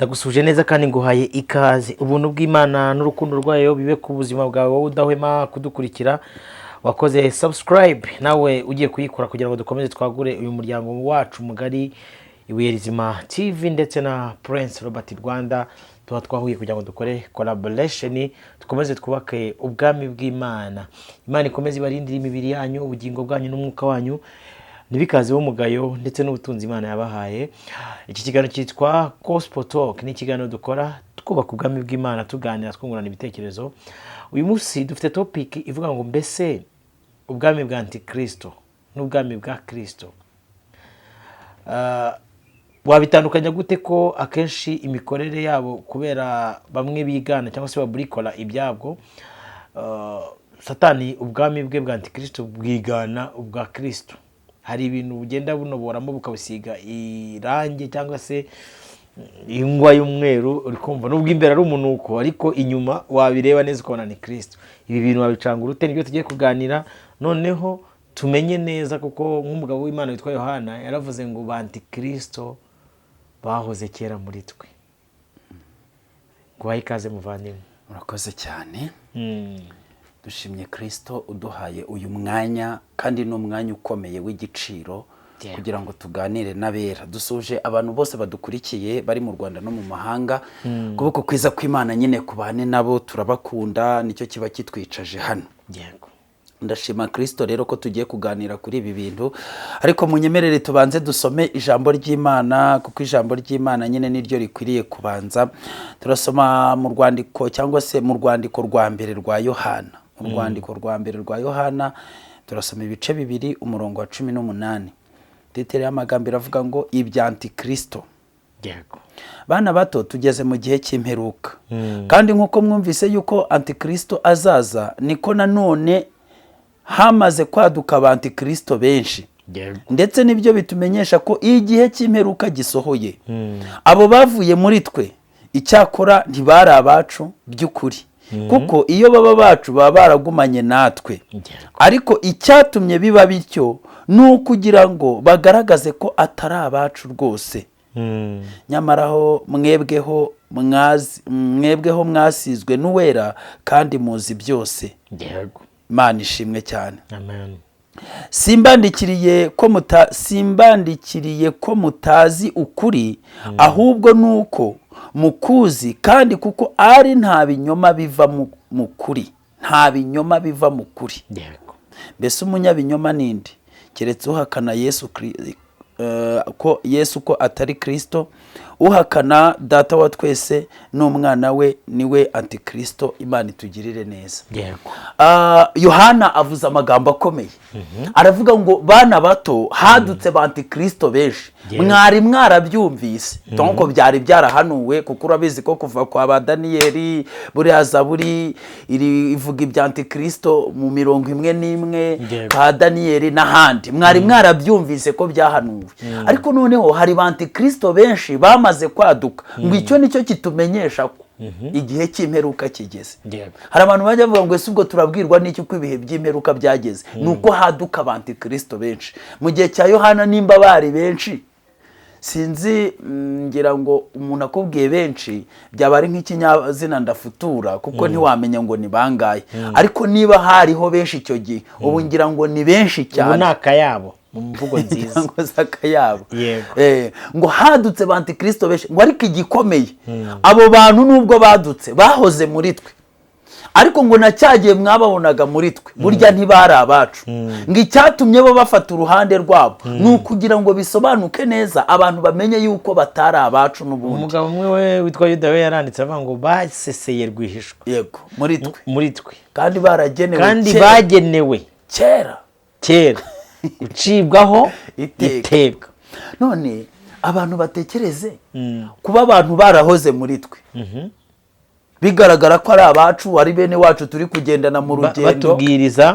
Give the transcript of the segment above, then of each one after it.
Ndagusuje neza kandi nguhaye ikaze. Ubuntu bw'Imana n'urukundo rwayo bibe ku buzima bwawe wowe udahwema kudukurikira. Wakoze subscribe nawe ugiye kuyikora kugira ngo dukomeze twagure uyu muryango wacu mugari Ibuye Rizima TV ndetse na Prince Robert Rwanda. Tuba twahuye kugira ngo dukore collaboration dukomeze twubake ubwami bw'Imana. Imana ikomeze ibarindire imibiri yanyu, ubugingo bwanyu n'umwuka wanyu. Nibikaze w'umugayo ndetse n'ubutunzi Imana yabahaye. Iki kiganiro cyitwa Gospel Talk, ni ikiganiro dukora twubaka ubwami bw'Imana, tuganira twungurana ibitekerezo. Uyu munsi dufite topic ivuga ngo mbese ubwami bwa Antikristo n'ubwami bwa Kristo wabitandukanya gute ko akenshi imikorere yabo kubera bamwe bigana cyangwa se baburikora ibyabwo, Satani ubwami bwe bwa Antikristo bwigana ubwa Kristo. Hari ibintu bugenda bunoboramo bukabusiga irangi cyangwa se ingwa y'umweru, uri kumva nubwo imbere ari umunuko ariko inyuma wabireba neza ukabona ni Kristo. Ibi bintu wabicanga urute nibyo tugiye kuganira noneho tumenye neza, kuko nk'umugabo w'Imana witwa Yohana yaravuze ngo ba Antikristo bahoze kera muri twe. Guhaye ikaze muvandimwe. Murakoze cyane. Dushimye Kristo uduhaye uyu mwanya, kandi n'umwanya ukomeye w'igiciro kugira ngo tuganire n'abera. Dusuje abantu bose badukurikiye bari mu Rwanda no mu mahanga. Kuboko kwiza kw'Imana nyine kubane nabo, turabakunda, nicyo kiba kitwicaje hano. Yego. Ndashima Kristo rero ko tugiye kuganira kuri ibi bintu, ariko munyemerere tubanze dusome ijambo ry'Imana, kuko ijambo ry'Imana nyine niryo rikwiriye kubanza. Turasoma mu rwandiko cyangwa se mu rwandiko rwa mbere rwa Yohana. Mu rwandiko rwa mbere rwa Yohana turasoma ibice bibiri umurongo wa 18. Titere y'amagambo iravuga ngo ibya Antikristo. Yego. Bana bato tugeze mu gihe cy'imperuka. Kandi nkuko mwumvise yuko Antikristo azaza, niko nanone hamaze kwaduka aba Antikristo benshi. Yego. Ndetse nibyo bitumenyesha ko igihe cy'imperuka gisohoye. Abo bavuye muri twe icyakora ntibari abacu by'ukuri. Kuko iyo baba bacu baba baragumanye natwe. Ariko icyatumye biba bityo ni ukugira ngo bagaragaze ko atari abacu rwose. Nyamara ho mwebweho mwasizwe n'uwera kandi muzi byose. Yego. Imana ishimwe cyane. Amen. Simbandikiriye ko mutazi ukuri, ahubwo nuko mukuzi, kandi kuko ari nta binyoma biva mu kuri. Nta binyoma biva mu kuri. Yego. Mbese umunyabinyoma ninde? Keretse uhakana Yesu ko atari Kristo. Uhakana Data wa twese n'umwana we niwe Antikristo. Imana itugirire neza. Yego. Yohana avuze amagambo akomeye. Aravuga ngo bana bato hadutse ba Antikristo benshi. Mwari mwarabyumvise. Tonko byari byarahanuwe, kuko urabizi ko kuva kwa ba Daniyeli buri Zaburi ivuga ibya Antikristo mu 11 ka Daniyeli n'ahandi. Mwari mwarabyumvise ko byahanuwe. Ariko noneho hari ba Antikristo benshi bamaze kwaduka. Ngo icyo nicyo kitumenyesha ko igihe cy'imperuka kigeze. Hari abantu bajya bavuga ngo ese ubwo turabwirwa n'iki ko ibihe by'imperuka byageze? Nuko haduka ba Antikristo benshi. Mu gihe cya Yohana nimba bari benshi, sinzi, ngira ngo umuntu akubwiye benshi byaba ari nk'ikinyazina ndafutura, kuko ntiwamenya ngo ni bangaye. Ariko niba hariho benshi icyo gihe, ubu ngira ngo ni benshi cyane. Ubu nakayabo mu mvugo nziza. Ngo zakayabo. Yego. Ngo hadutse ba Antikristo benshi. Ngo ariko igikomeye, abo bantu nubwo badutse bahoze muri twe, ariko ngo nacyagiye mwababonaga muri twe burya ntibari abacu. Ngo icyatumye bo bafata uruhande rwabo ni ukugira ngo bisobanuke neza, abantu bamenye yuko batari abacu n'ubundi. Umugabo umwe we witwa Yuda we yaranditse avuga ngo baseseye rwihishwa. Yego. Muri twe. Kandi bagenewe kera ucibwaho iteka. None abantu batekereze kuba abantu barahoze muri twe, bigaragara ko ari abacu, ari bene wacu, turi kugendana mu rugendo,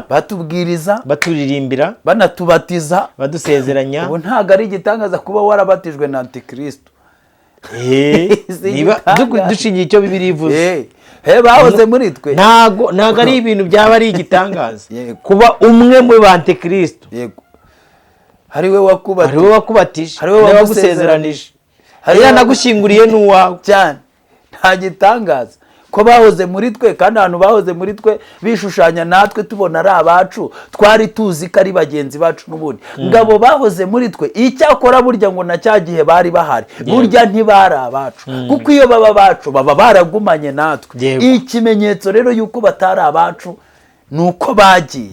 batubwiriza, baturirimbira, banatubatiza, badusezeranya. Ubu ntago ari igitangaza kuba warabatijwe na Antikristo. Niba dushingiye icyo Bibiliya ivuze. Bahoze muri twe. Ntago ari ibintu byaba ari igitangaza kuba umwe mu ba Antikristo. Yego. Hari we wakubatije, hari we wagusezeranije, hariya nagushyinguriye n'uwawe cyane. Nta gitangaza ko bahoze muri twe, kandi abantu bahoze muri twe bishushanya natwe tubona ari abacu, twari tuzi ko ari bagenzi bacu n'ubundi. Ngabo bahoze muri twe, icyakora burya ngo na cya gihe bari bahari, burya ntibari abacu, kuko iyo baba abacu baba baragumanye natwe. Ikimenyetso rero yuko batari abacu ni uko bagiye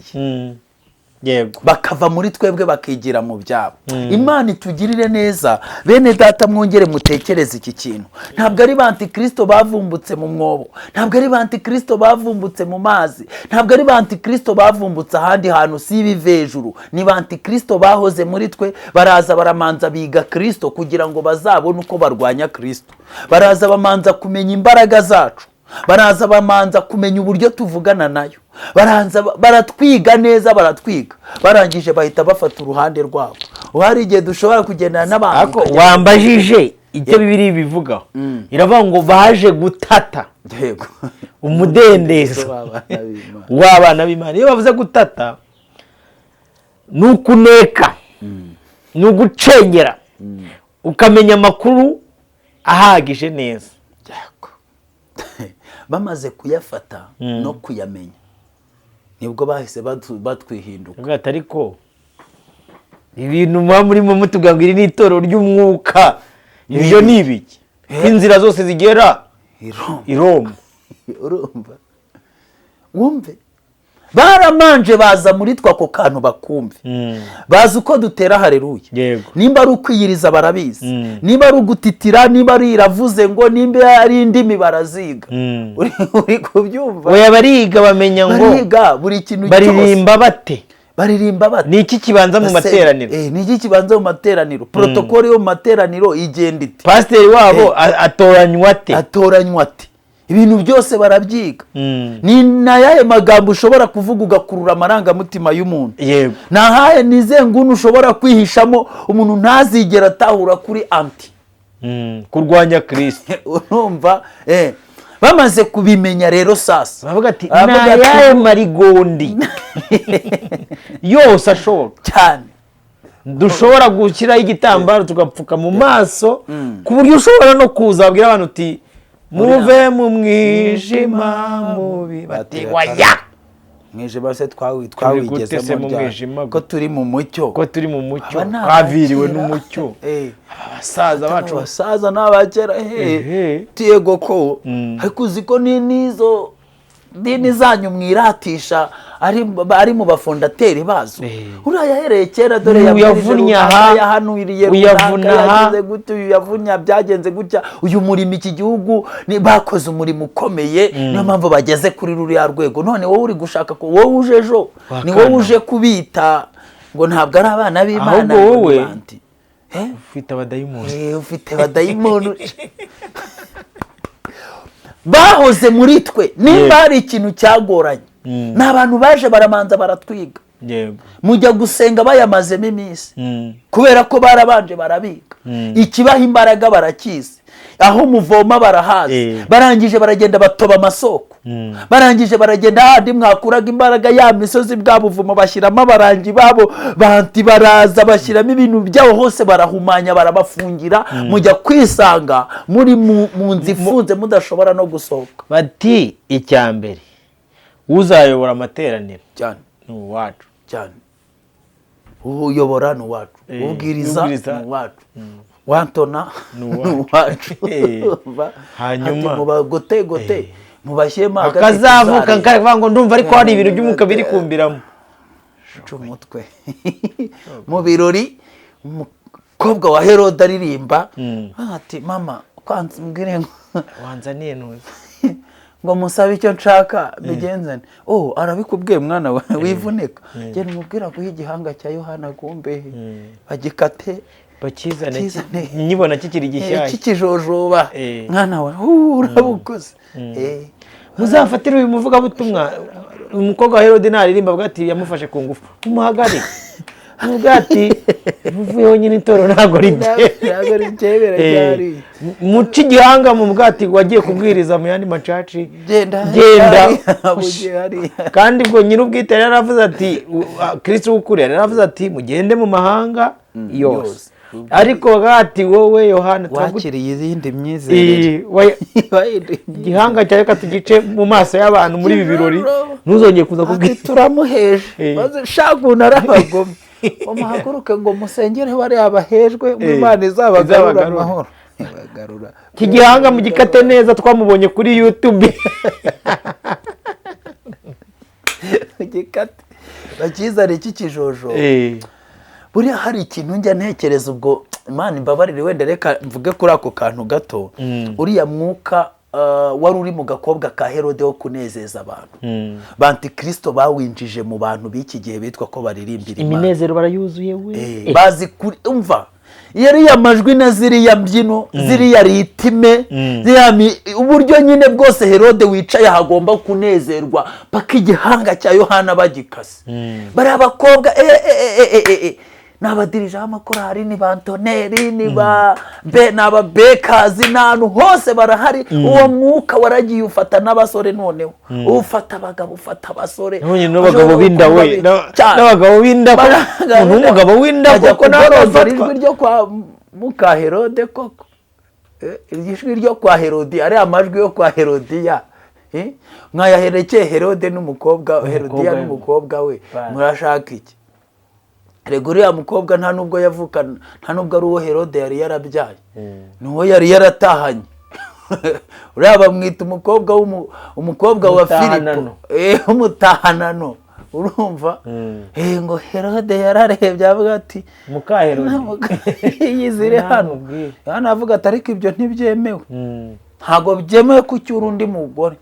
bakava muri twebwe bakigira mu byabo. Imana itugirire neza. Bene data, mwongere mutekereze iki kintu. Ntabwo ari ba antikristo bavumbutse mu mwobo, ntabwo ari ba antikristo bavumbutse mu mazi, ntabwo ari ba antikristo bavumbutse ahandi hantu si ibive hejuru. Ni ba antikristo bahoze muri twe, baraza baramanza biga Kristo kugira ngo bazabone uko barwanya Kristo. Baraza bamanza kumenya imbaraga zacu, baraza bamanza kumenya uburyo tuvugana nayo, baratwiga neza, baratwiga. Barangije bahita bafata uruhande rwabo. Hari igihe dushobora kugendana n'abantu. Wambajije icyo Bibiliya bivugaho, iravuga ngo baje gutata umudendezo w'abana b'Imana. Iyo bavuze gutata, ni ukuneka, ni ugucengera, ukamenya amakuru ahagije neza. Bamaze kuyafata no kuyamenya, nibwo bahise batwihinduka. Ariko ibintu murimo mutuga ngo iri ni itorero ry'umwuka, ibyo ni ibiki? Inzira zose zigera i Roma. Urumva? Wumve, baramanje baza muri twa ako kantu bakumve. Bazi uko dutera haleluya. Nimba ari ukwiyiriza barabizi, nimba ari ugutitira, nimba ari iravuze ngo, nimba ari indimi baraziga. Uri kubyumva? Oya, bariga bamenya ngo bariga buri kintu cyose. Baririmba bate? Baririmba bate? Ni iki kibanza mu materaniro? Ni iki kibanza mu materaniro? Protokoli yo mu materaniro igenda ite? Pasiteri wabo atoranywa ate? Atoranywa ate? Ibintu byose barabyiga. Ni nayahe magambo ushobora kuvuga ugakurura amarangamutima y'umuntu? Yego. Nahaye nize ngunu ushobora kwihishamo umuntu ntazigera atahura kuri anti kurwanya Kristo. Urumva? Bamaze kubimenya rero sasa bavuga ati nayahe marigondi yose ashoboka cyane dushobora gushyiraho igitambaro tugapfuka mu maso ku buryo ushobora no kuza abwira abantu uti muve mu mwijima mubi bati waya mwijima se twawigeze mu mwijima ko turi mu mucyo twaviriwe n'umucyo abasaza bacu abasaza n'abakera tiyego ko ariko uzi ko nizo dini zanyu mwiratisha ari mu bafondateri bazo urayahereye kera dore yahanuriye yavuze gute yavunya byagenze gutya uyu murimo iki gihugu bakoze umurimo ukomeye niyo mpamvu bageze kuri ruriya rwego none wowe uri gushaka ko wowe uje ejo ni wowe uje kubita ngo ntabwo ari abana b'Imana wowe ufite abadayimoni bahoze muri twe nimba hari ikintu cyagoranye ni abantu baje baramanza baratwiga mujya gusenga bayamazemo iminsi kubera ko barabanje barabiga ikibaha imbaraga barakizi aho muvoma barahazi barangije baragenda batoba amasoko barangije baragenda handi mwakuraga imbaraga ya misozi bwa buvumo bashyiramo abarangi babo banti baraza bashyiramo ibintu byabo hose barahumanya barabafungira mujya kwisanga muri mu nzu ifunze mudashobora no gusohoka bati icyambere uzayobora amateraniro cyane ni uwacu cyane uyobora ni uwacu ubwiriza ni uwacu wantona ni uwacu hanyuma mubagote mubashyemo akazavuka nkavuga ngo ndumva ariko hari ibintu by'umuka biri kumbiramo umutwe mu birori umukobwa wa Herode aririmba ati mama kwanza mbwire ngo wanzaniye nuzi ngo musabe icyo nshaka bigenzane arabikubwiye mwana we wivunika genda umubwira ko igihanga cya Yohana gumbe bagikate bakizane nyibona kikiri gishyashya kikijojoba mwana we urabukoze muzafatire uyu muvuga butumwa umukobwa wa Herode naririmba avuga ati yamufashe ku ngufu umuhagarike mugati uvuyeho nyine itoro ntago ribyebera cyari muci igihanga mu mugati wagiye kubwiriza mu yandi macaci genda kandi ubwo nyine ubwite yaravuze ati Kristo ukuri yaravuze ati mugende mu mahanga yose ariko gati wowe Yohana wakiriye izindi myizerere igihanga cyawe katugice mu maso y'abantu muri ibi birori ntuzongeye kuza kubwira turamuheje maze shaguna arabagome umuhaguruke ngo musengere bari abahejwe mu Imana izabagarura amahoro iki gihanga mu gikate neza twamubonye kuri YouTube gikate bakizare cy'ikijojo buriya hari ikintu njya ntekereza ubwo Imana imbabarire wenda reka mvuge kuri ako kantu gato uriya mwuka wari uri mu gakobwa ka Herode wo kunezeza abantu bantikristo bawinjije mu bantu b'iki gihe bitwa ko baririmbira Imana iminezero barayuzuye we bazi kuri umva yariya majwi na ziriya mbyino ziriya ritime uburyo nyine bwose Herode wicaye hagomba kunezerwa paka igihanga cya Yohana bagikase bari abakobwa n'abadirije amakorari ni bantoneri ni ba bekazi n'ahantu hose barahari uwo mwuka waragiye ufata n'abasore noneho ufata abagabo ufata abasore n'abagabo b'inda we n'abagabo b'inda n'umugabo w'inda kuko n'abasore ijwi ryo kwa muka Herode koko ijwi ryo kwa Herodi ari amajwi yo kwa Herodiya mwayaherekeye Herode n'umukobwa Herodiya n'umukobwa we murashaka iki rego uriya mukobwa nta nubwo yavuka nta nubwo ari uwo Herode yari yarabyaye n'uwo yari yaratahanye uriya bamwita umukobwa wa Filipo umutahanano urumva ngo Herode yararebye avuga ati muka Herode yizire hano avuga ati ariko ibyo ntibyemewe ntago byemewe ko ucyura undi mugore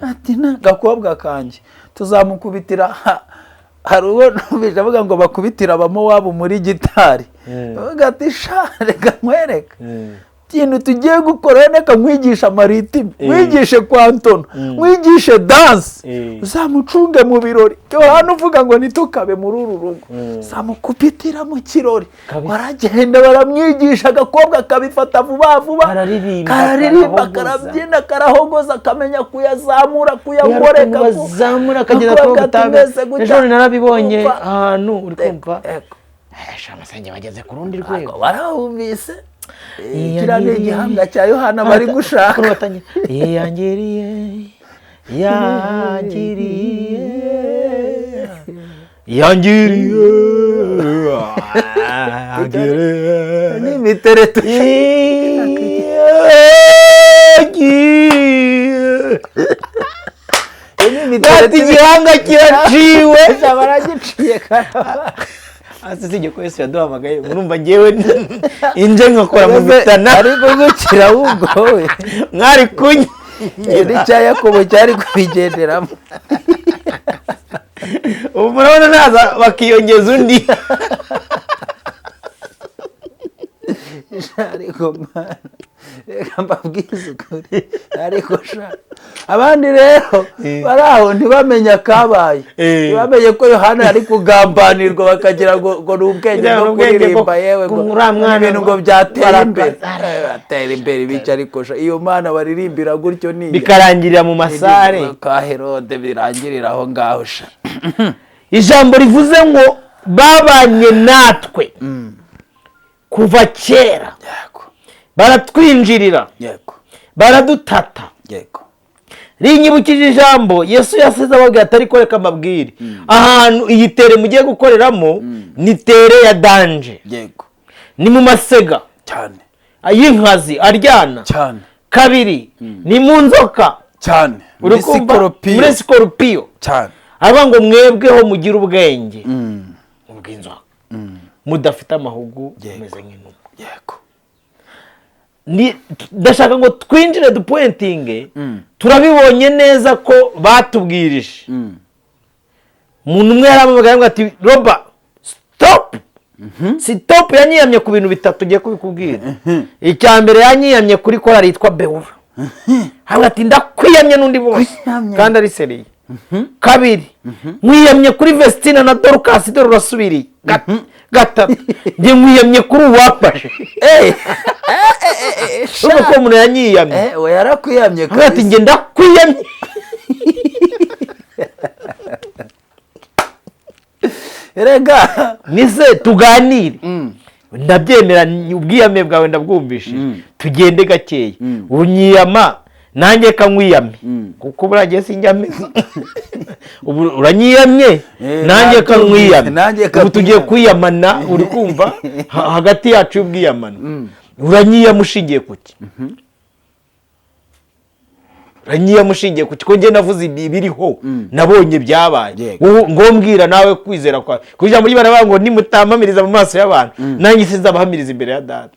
ati n'agakobwa kanjye tuzamukubitira hari uwo nubije avuga ngo bakubitira abamowabu muri gitari avuga ati sha reka nkwereka ikintu tugiye gukora reka nkwigisha amaritime nkwigishe kwantona nkwigishe danse uzamucunge mu birori Yohana uvuga ngo ntitukabe muri uru rugo zamukubitira mu kirori baragenda baramwigisha agakobwa kabifata vuba vuba kararirimba karabyina karahogoza akamenya kuyazamura kuyagoreka akagenda ko gutameze ejo narabibonye ahantu uri kumva amasenge bageze ku rundi rwego barahumvise kirane igihanga cya Yohana bari gushaka yangiriye n'imitereto igihanga kiraciwe baragiciye asije ko Yesu yaduhamagaye urumva ngewe inje nkakora mu bitana ariko gukira ahubwo we mwari kunye ndi cya Yakobo cyari kubigenderamo ubu murabona naza bakiyongeza undi ariko mwana reka mbabwize ukuri ariko sha abandi rero bari aho ntibamenya akabaye ntibamenye ko Yohana yari kugambanirwa bakagira ngo ni ubwenge bwo kuririmba yewe ibintu ngo byatera imbere bica ariko sha iyo Mana baririmbira gutyo niya bikarangirira mu masare ka Herode birangirira aho ngaho sha ijambo rivuze ngo babanye natwe kuva kera baratwinjirira baradutata rinyibukije ijambo Yesu yasize ababwira atari ko reka mbabwire ahantu iyi tere mugiye gukoreramo ni tere ya danje ni mu masega cyane y'inkazi aryana cyane kabiri ni mu nzoka cyane muri sikorupiyo cyane aba ngo mwebweho mugire ubwenge ubw'inzoka mudafite amahugu meze nk'inuma ndashaka ngo twinjire dupointinge turabibonye neza ko batubwirije umuntu umwe yaramubwira ngo ati roba stop stop yanyiyamye ku bintu bitatu ugiye kubikubwira icya mbere yanyiyamye kuri korali yitwa Beura hano ati ndakwiyamye n'undi bose kandi ari seriye kabiri nkwiyamye kuri Vestina na Dorcas dore urasubiriye gatatu njye nkwiyamye kuri uwafashe urumva ko umuntu yanyiyamye we yarakwiyamye ati njye ndakwiyamye erega nise tuganire ndabyemera ubwiyame bwawe ndabwumvishije tugende gakeya unyiyama nanjye kankwiyame kuko buragiye sinjyame ubu uranyiyamye nanjye kankwiyame ubu tugiye kwiyamana uri kumva hagati yacu y'ubwiyamana uranyiyama ushingiye kuki uranyiyama ushingiye kuki ko njye navuze ibiriho nabonye byabaye ngo mbwira nawe kwizera kwawe ku ijambo ry'Imana bavuga ngo nimutamamiriza mu maso y'abantu nanjye sinzabahamiriza imbere ya Data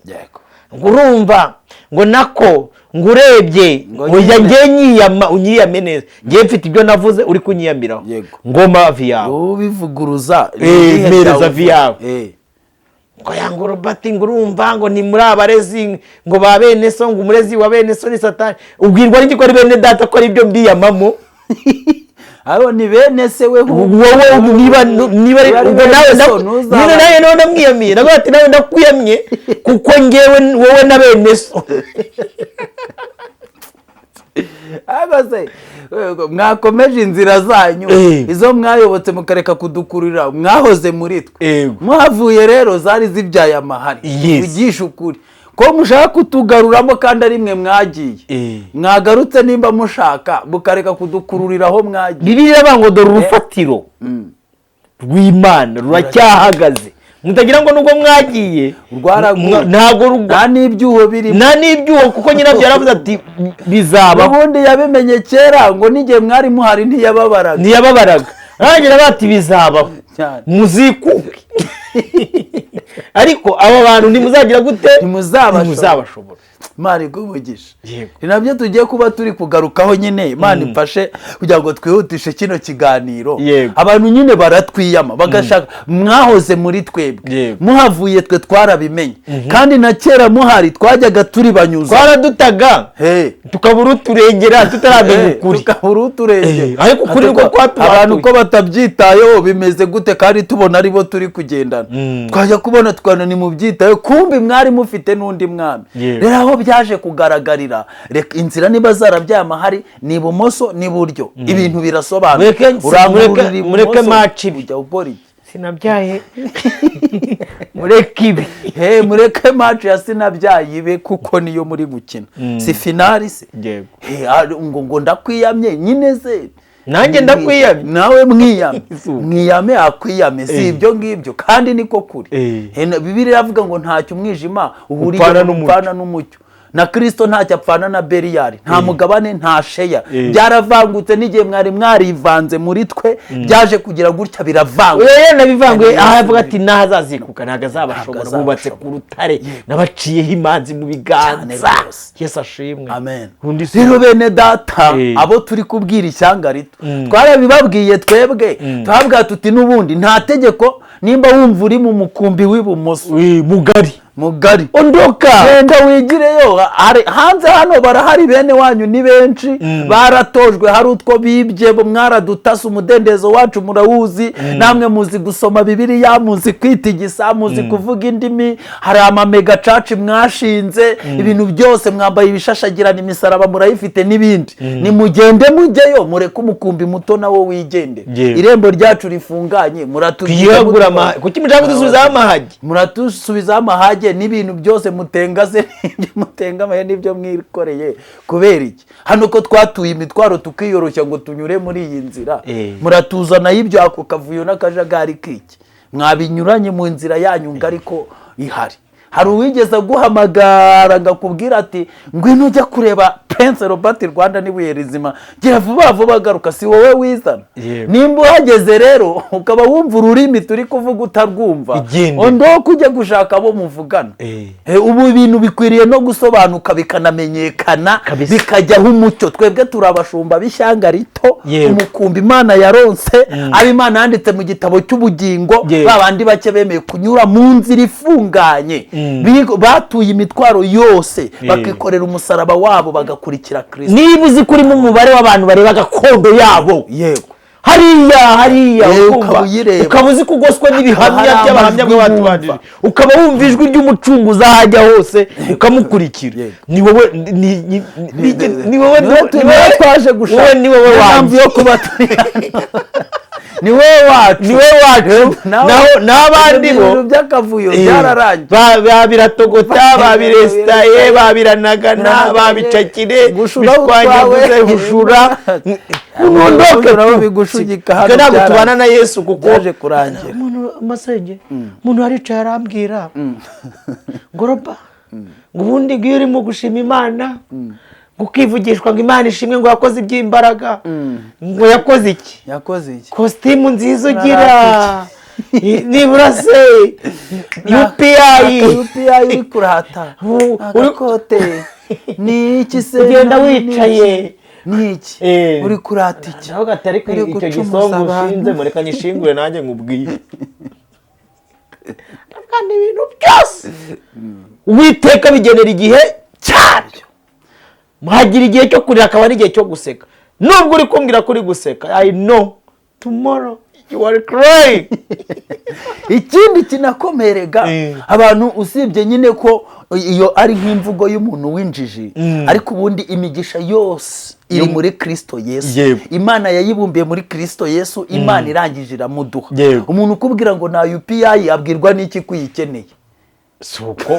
ngo urumva ngo nako ngo urebye ngo njye nyiyama unyiyame neza njye mfite ibyo navuze uri kunyiyamiraho ngoma vi yawe ubivuguruza mereza vi yawe ngo yango Robert ngo urumva ngo ni muri abarezi ngo ba bene so ngo umurezi wa bene so ni Satani ubwirwa n'iki ko ari bene Data ko ari byo mbiyamamo abo ni bene se we wowe niba ubwo nawe none mwiyamiye nawe ati nawe ndakwiyamye kuko ngewe wowe na bene so abaze mwakomeje inzira zanyu izo mwayobotse mukareka kudukurira mwahoze muri twe muhavuye rero zari zibyaye amahari ugisha ukuri ko mushaka kutugaruramo kandi ari mwe mwagiye mwagarutse nimba mushaka mukareka kudukururiraho mwagiye Bibiliya bavuga ngo dore urufatiro rw'Imana ruracyahagaze mutagira ngo nubwo mwagiye ntabwo nta n'ibyuho birimo nta n'ibyuho kuko nyirabyo yaravuze ati bizaba ubundi yabimenye kera ngo n'igihe mwari muhari ntiyababaraga aragira bati bizabaho muzikuke ariko aba bantu ntimuzagira gute ntimuzabashobora Imana igumigisha ni nabyo tugiye kuba turi kugarukaho nyine Imana imfashe kugira ngo twihutishe kino kiganiro abantu nyine baratwiyama bagashaka mwahoze muri twebwe muhavuye twe twarabimenye kandi na kera muhari twajyaga turi banyuza twaradutaga tukabura uturengera tutaramenya ukuri tukabura uturengera ariko ukuri ko kwatubatuye abantu ko batabyitayeho bimeze gute kandi tubona ari bo turi kugendana twajya kubona tukana ni mu byitayeho kumbi mwari mufite n'undi mwami rero aho byaje kugaragarira reka inzira niba zarabyaye amahari ni ibumoso ni buryo ibintu birasobanura mureke maci ujya ukora iki sinabyaye mureke ibi mureke maci ya sinabyaye ibe kuko niyo muri gukina si finali se ngo ndakwiyamye nyine se nanjye ndakwiyamye nawe mwiyame akwiyame si ibyo ngibyo kandi niko kuri Bibiliya iravuga ngo ntacyo umwijima uhuriye n'umucyo na Kristo ntacyo apfana na Beliyali nta mugabane nta sheya byaravangutse n'igihe mwari mwarivanze muri twe byaje kugira gutya biravangwa nabivanguye aho avuga ati ntazazikuka ntago azabashobora bubatse ku rutare nabaciyeho imanzi mu biganza Yesu ashimwe amen rero bene Data abo turi kubwira ishyanga rito twarabibabwiye twebwe twabwira tuti n'ubundi nta tegeko nimba wumva uri mu mukumbi w'ibumoso mugari ondoka genda wigireyo hanze hano barahari bene wanyu ni benshi baratojwe hari utwo bibye mwaradutase umudendezo wacu murawuzi namwe muzi gusoma Bibiliya muzi kwitigisa muzi kuvuga indimi hari amamega church mwashinze ibintu byose mwambaye ibishashagirana imisaraba murayifite n'ibindi ni mugende mujyeyo mureke umukumbi muto nawo wigende irembo ryacu rifunganye muratugiragura kuki mushaka kudusubizaho amahage muratusubizaho amahage n'ibintu byose mutengaze n'ibyo mutengamaye n'ibyo mwikoreye kubera iki hano ko twatuye imitwaro tukiyoroshya ngo tunyure muri iyi nzira muratuzana y'ibyo ako kavuyo n'akajagari k'iki mwabinyuranye mu nzira yanyu ariko ihari hari uwigeze guhamagara ngakubwira ati ngwino ujya kureba Prince Robert Rwanda nibuye rizima gira vuba vuba garuka si wowe wizana nimba uhageze rero ukaba wumva ururimi turi kuvuga utarwumva ondo kujya gushaka abo muvugana ubu ibintu bikwiriye no gusobanuka bikanamenyekana bikajyaho umucyo twebwe turabashumba bishyanga rito umukumbi Imana yaronse ab'Imana yanditse mu gitabo cy'ubugingo babandi bake bemeye kunyura mu nzira ifunganye batuye imitwaro yose bakikorera umusaraba wabo bagakurikira Kristo niba uzi kuri mu mubare w'abantu bareba gakondo yabo hariya ukaba uzi kugoswe n'ibihamya by'abahamya bw'abatubanjije ukaba wumva ijwi ry'umucunguzi ahajya hose ukamukurikira ni wowe twaje gushaka ni wowe mpamvu yo kuba turi niwe wacu naho n'abandi bo ibintu by'akavuyo byararangiye babiratogota babiresitaye babiranagana babicakire bishwanyaguze bujura nabo bigushugika hano ntabwo tubana na Yesu kuko byaje kurangira masenge umuntu aricaye arambwira ngoroba ngo ubundi iyo urimo gushima Imana ukivugishwa ngo Imana ishimwe ngo yakoze iby'imbaraga ngo yakoze iki kositimu nziza ugira nibura se UPI uri kurata agakote ni iki se ugenda wicaye niki uri kurata iki naho gatari ku icyo gisongo ushinze mureka nyishingure nanjye nkubwiye kandi ibintu byose Uwiteka bigenera igihe cyabyo muhagira igihe cyo kurira akaba n'igihe cyo guseka nubwo uri kumbwira kuri guseka I know tomorrow you are crying ikindi kinakomerega abantu usibye nyine ko iyo ari nk'imvugo y'umuntu w'injiji ariko ubundi imigisha yose iri muri Kristo Yesu Imana yayibumbiye muri Kristo Yesu Imana irangije iramuduha umuntu ukubwira ngo na UPI abwirwa n'iki kuyikeneye suko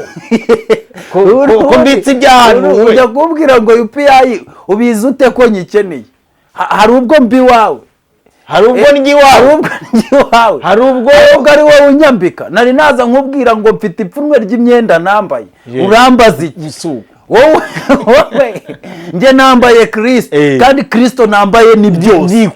ko mbitse ibyahantu ujya kubwira ngo UPI ubizi ute ko nyikeneye hari ubwo mbi wawe hari ubwo ngiwawe hari ubwo ari wowe unyambika nari naza nkubwira ngo mfite ipfunwe ry'imyenda nambaye urambaza iki wowe nge nambaye Kristo kandi Kristo nambaye ni byose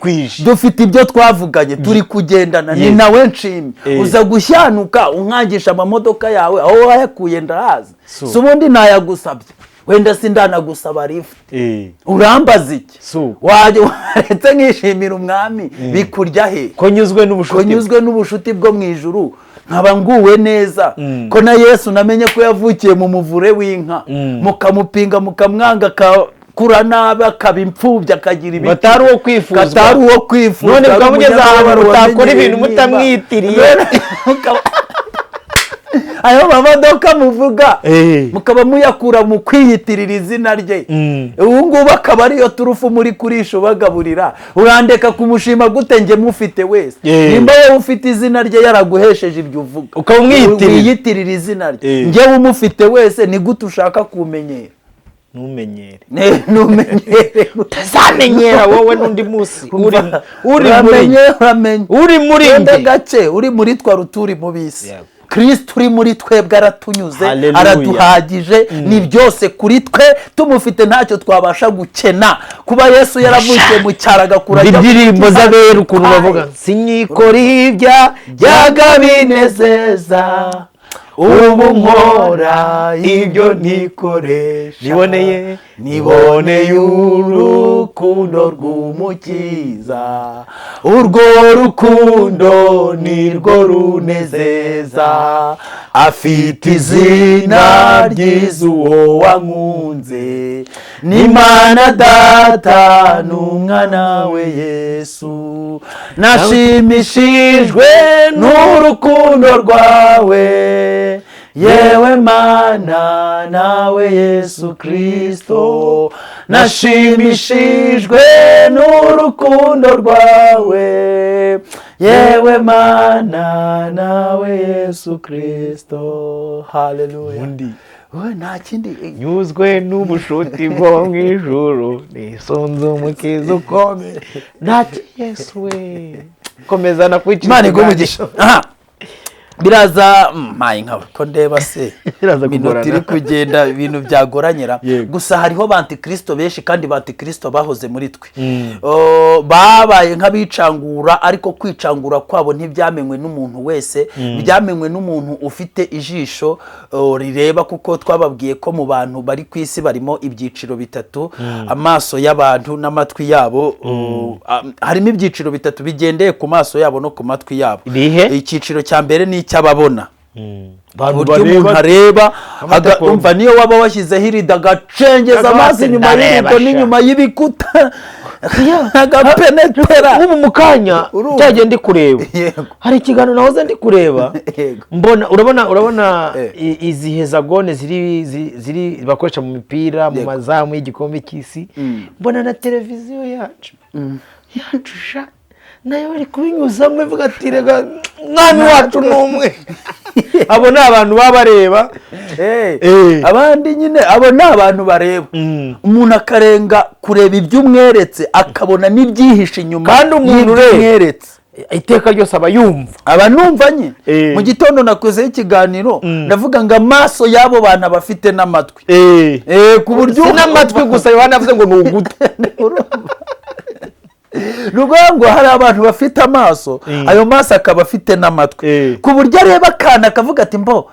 dufite ibyo twavuganye turi kugendana ni nawe nshimye uza gushanuka unkangisha amamodoka yawe aho wayakuye ndahazi si ubundi nayagusabye wenda sindanagusaba lift urambaza iki waretse nkishimira umwami bikurya he ko nyuzwe n'ubushuti bwo mu ijuru nkaba nguwe neza ko na Yesu namenye ko yavukiye mu muvure w'inka mukamupinga mukamwanga kura nabi akaba impfubyi akagira ibiti batari uwo kwifuza none mukabugeza ahantu mutakora ibintu mutamwitiriye ayo mamodoka muvuga mukaba muyakura mu kwiyitirira izina rye ubu ngubu akaba ariyo turufu muri kurisha bagaburira urandeka kumushima gute nge mufite wese nimba wowe ufite izina rye yaraguhesheje ibyo uvuga ukaba umwiyitirira izina rye ngewe umufite wese ni gute ushaka kumenyera numenyere utazamenyera wowe n'undi munsi uri muri nge gace uri muri twa ruturi mu bisi Kristo uri muri twebwe aratunyuze araduhagije ni byose kuri twe tumufite ntacyo twabasha gukena kuba Yesu yaravukiye mu cyaraga kurajya indirimbo z'abera ukuntu bavuga sinyikora ibya binezeza ubu nkora ibyo ntikoresha niboneye urukundo rw'umukiza urwo rukundo nirwo runezeza afite izina ryiza uwo wankunze n'Imana Data n'umwana we Yesu nashimishijwe n'urukundo rwawe yewe Mana nawe Yesu Kristo nashimishijwe n'urukundo rwawe yewe Mana nawe Yesu Kristo haleluya nta kindi nyuzwe n'ubushuti bwo mu ijuru nisonze umukiza ukomeye ntacyo Yesu we komeza na kwica Imana igumugisha biraza mpaye nkawe ko ndeba se minota iri kugenda ibintu byagoranyera gusa hariho bantikristo benshi kandi bantikristo bahoze muri twe babaye nk'abicangura ariko kwicangura kwabo ntibyamenywe n'umuntu wese byamenywe n'umuntu ufite ijisho rireba kuko twababwiye ko mu bantu bari ku isi barimo ibyiciro bitatu amaso y'abantu n'amatwi yabo harimo ibyiciro bitatu bigendeye ku maso yabo no ku matwi yabo icyiciro cya mbere ni icy'ababona uburyo umuntu areba umva niyo waba washyizeho irida agacengeza amaso inyuma y'irido n'inyuma y'ibikuta agapenetera ubu mu kanya cyagiye ndi kureba hari ikiganiro nahoze ndi kureba mbona urabona izi hezagone ziri bakoresha mu mipira mu mazamu y'igikombe cy'isi mbona na televiziyo yacu nayo bari kubinyuzamo ivuga ati rega mwami wacu ni umwe. Abo ni abantu baba bareba abandi nyine abo ni abantu bareba umuntu akarenga kureba ibyo umweretse akabona n'ibyihishe inyuma kandi umuntu umweretse iteka ryose aba yumva numva nyine mu gitondo nakozeho ikiganiro ndavuga ngo amaso y'abo bantu abafite n'amatwi ku buryo n'amatwi gusa Yohana avuze ngo ni ugutwi. ngo hari abantu bafite amaso ayo maso akaba afite n'amatwi ku buryo areba akana akavuga ati mbo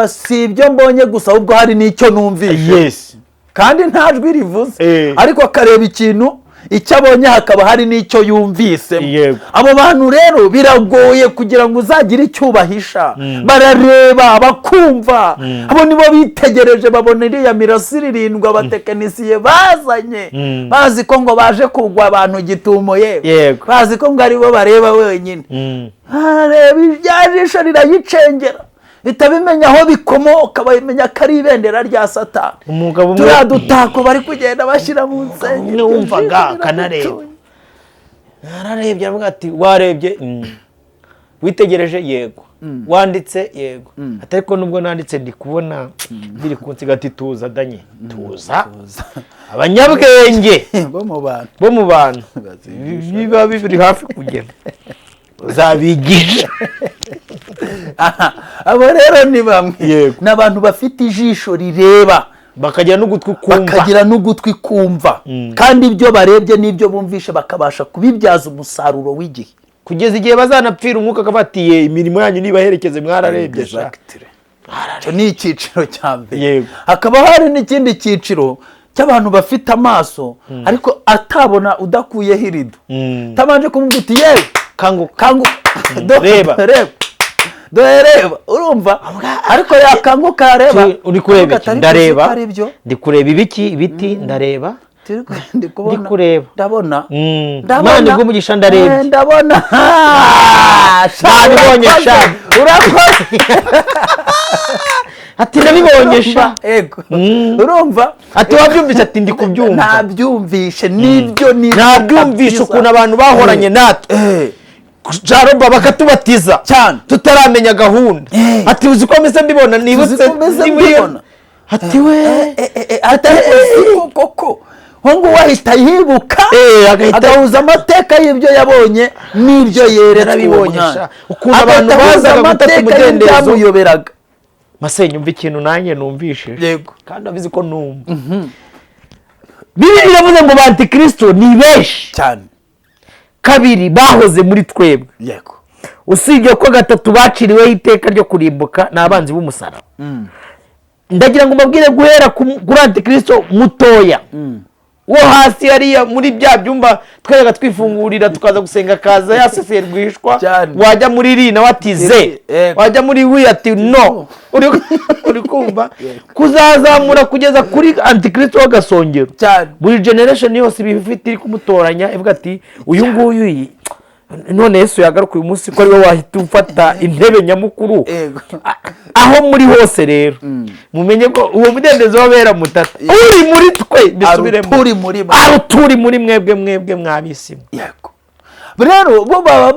si ibyo mbonye gusa ahubwo hari n'icyo numvise kandi nta jwi rivuze ariko akareba ikintu icyo abonye hakaba hari n'icyo yumvise. Abo bantu rero biragoye kugira ngo uzagire icyo ubahisha barareba bakumva abo nibo bitegereje babona iriya mirasire irindwi abatekinisiye bazanye bazi ko ngo baje kugwa abantu gitumo bazi ko ngo aribo bareba wenyine areba irya jisho rirayicengera bitabimenya aho bikomoka bamenya ko ari ibendera rya Satani. Umugabo turiya dutako bari kugenda bashyira mu nsengero wumvaga akanareba ararebye aravuga ati warebye witegereje yego wanditse yego ariko nubwo nanditse ndi kubona biri kunsiga ati tuza danye tuza abanyabwenge bo mu bantu biba biri hafi kugera uzabigisha. Abo rero ni bamwe n'abantu bafite ijisho rireba bakagira n'ugutwi kumva kandi ibyo barebye n'ibyo bumvishe bakabasha kubibyaza umusaruro w'igihe kugeza igihe bazanapfira umwuka akabatiye imirimo yanyu nibaherekeze mwararebye. Cyo ni icyiciro cya mbere. Hakaba hari n'ikindi cyiciro cy'abantu bafite amaso ariko atabona udakuyeho irido tabanje kumubwira uti yewe kanguka reba urumva ariko yakanguka areba uri kureba iki ndareba ndi kureba ibiti ndareba ndi kureba ndabona Imana igumugisha ndarebye ndabona nabibonye sha urakoze ati nabibonye sha urumva ati wabyumvise ati ndi kubyumva ntabyumvishe nibyo nabyumvishe ukuntu abantu bahoranye natwe Jaroba bakatubatiza cyane tutaramenya gahunda ati uzi ko meze mbibona nibutse mbibona ati we koko ngo wahita yibuka agahuza amateka y'ibyo yabonye n'ibyo yeretswe bibonye ukuntu abantu bazaga gutata umudendezo byamuyoberaga Masenyo umva ikintu nanjye numvishe kandi abizi ko numva Bibiliya iravuze ngo Antikristo ni benshi cyane kabiri bahoze muri twebwe usibye ko gatatu baciriweho iteka ryo kurimbuka n'abanzi b'umusaraba ndagira ngo mbabwire guhera kuri Antikristo mutoya wo hasi hariya muri bya byumba tweraga twifungurira tukaza gusenga kaza yaseseye rwishwa wajya muri rina watize wajya muri wiyati no uri kumva kuzazamura kugeza kuri Antikristo w'agasongero buri generation yose bifite iri kumutoranya ivuga ati uyu nguyu none Yesu yagaruka uyu munsi ko ari we wahita ufata intebe nyamukuru aho muri hose rero mumenye ko uwo mudendezo wabera mutata uri muri twe bisubiremo turi muri mwebwe mwabisima rero bo baba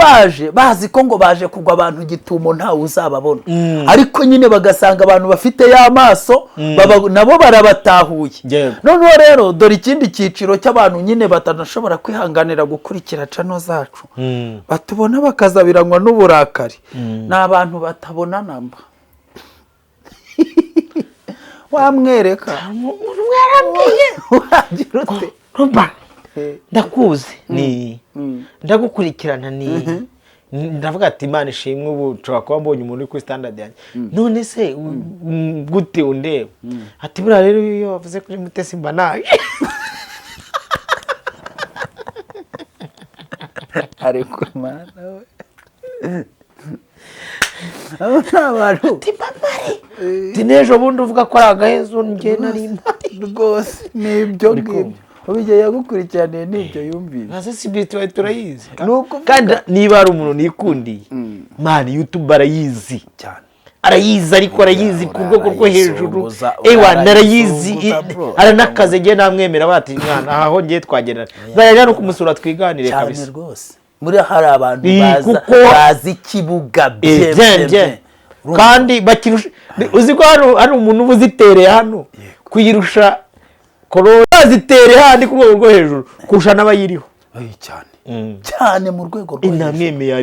bazi ko ngo baje kugwa abantu gitumo ntawe uzababona ariko nyine bagasanga abantu bafite y'amaso nabo barabatahuye. Noneho rero dore ikindi cyiciro cy'abantu nyine batanashobora kwihanganira gukurikira cano zacu batubona bakazabiranywa n'uburakari ni abantu batabona namba wamwereka umuntu yarambwiye wagira ute ndakuzi ni ndagukurikirana ni ndavuga ati Imana ishimwe ubu nshobora kuba mbonye umuntu uri kuri standard yanjye none se gute undeba ati buriya rero iyo wavuze kuri Mutesi mba naje ariko Mana we abantu ati n'ejo bundi uvuga ko ari agahezo njye nari mpari rwose nibyo ngibyo ubijye yagukurikiraniye nibyo yumvise nase sibitwa turayizi kandi niba ari umuntu nikundiye Imana YouTube arayizi cyane arayizi ariko arayizi ku rwego rwo hejuru narayizi aranakaze ngiye namwemera bati mwana aho ngiye twagerana zajya no kumusura twiganire kabisa rwose muri hari abantu bazi ikibuga bye kandi bakirusha uzi ko hari umuntu uba uzitereye hano kuyirusha korona zitereye handi ku rwego rwo hejuru kurusha n'abayiriho cyane mu rwego rwo inamwemeye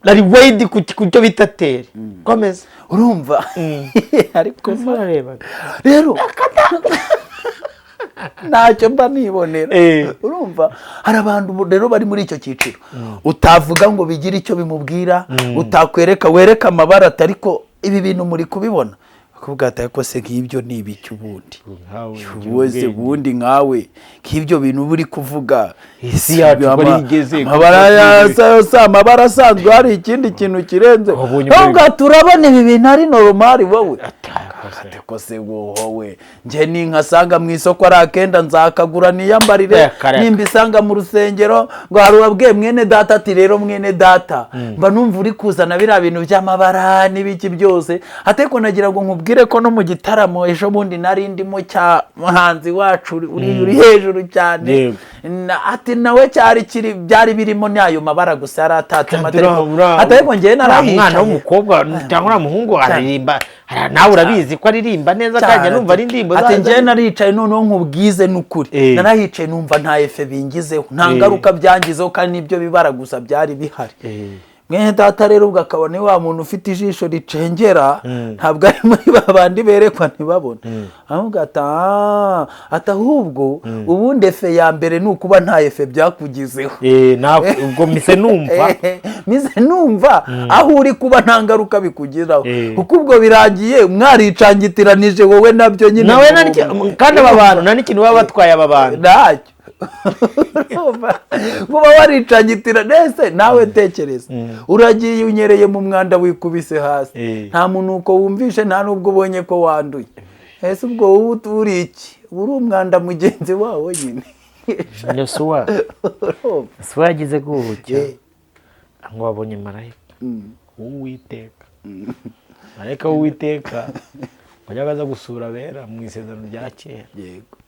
ari wayidi ku cyo bita tere komeza urumva ariko rero ntacyo mba nibonera urumva hari abantu rero bari muri icyo cyiciro utavuga ngo bigire icyo bimubwira utakwereka wereka amabara ariko ibi bintu muri kubibona kubwata ko se nk'ibyo ni ibiki ubundi wese bundi nkawe nk'ibyo bintu buri kuvuga isi yacu barigeze amabara asanzwe hari ikindi kintu kirenze ahubwo turabona ibi bintu ari normal wowe ko se wowe nje ninkasanga mu isoko ari akenda nzakagura niyambarire nimba isanga mu rusengero ngo hari wabwiye mwene data ati rero mwene data mba numva uri kuzana biriya bintu by'amabara n'ibiki byose ateko nagira ngo nkubwire ko no mu gitaramo ejo bundi nari ndimo cya muhanzi wacu uri hejuru cyane ati nawe byari birimo n'ayo mabara gusa yari atatse ateko ngewe narahicaye umwana w'umukobwa cyangwa umuhungu aririmba nawe urabizi ko aririmba neza kandi numva ari indirimbo ati ngewe naricaye noneho nkubwize n'ukuri narahicaye numva nta efe bingizeho nta ngaruka byangizeho kandi n'ibyo bibara gusa byari bihari mwene data rero ubwo akabona wa muntu ufite ijisho ricengera ntabwo ari muri babandi berekwa ntibabona ahubwo ahubwo ubundi efe ya mbere ni ukuba nta efe byakugizeho ubwo mise numva aho uri kuba nta ngaruka bikugiraho kuko ubwo birangiye mwaricangitiranije wowe nabyo nyine nawe kandi aba bantu nta n'ikintu baba batwaye aba bantu ntacyo kuba waricangitira nese nawe tekereza uragiye unyereye mu mwanda wikubise hasi nta muntu uko wumvishe nta nubwo ubonye ko wanduye ese ubwo wowe uri iki uri umwanda mugenzi wawe nyine suwa yagize gutya ngo wabonye marayika w'uwiteka marayika w'uwiteka wajyaga aza gusura abera mu isezerano rya kera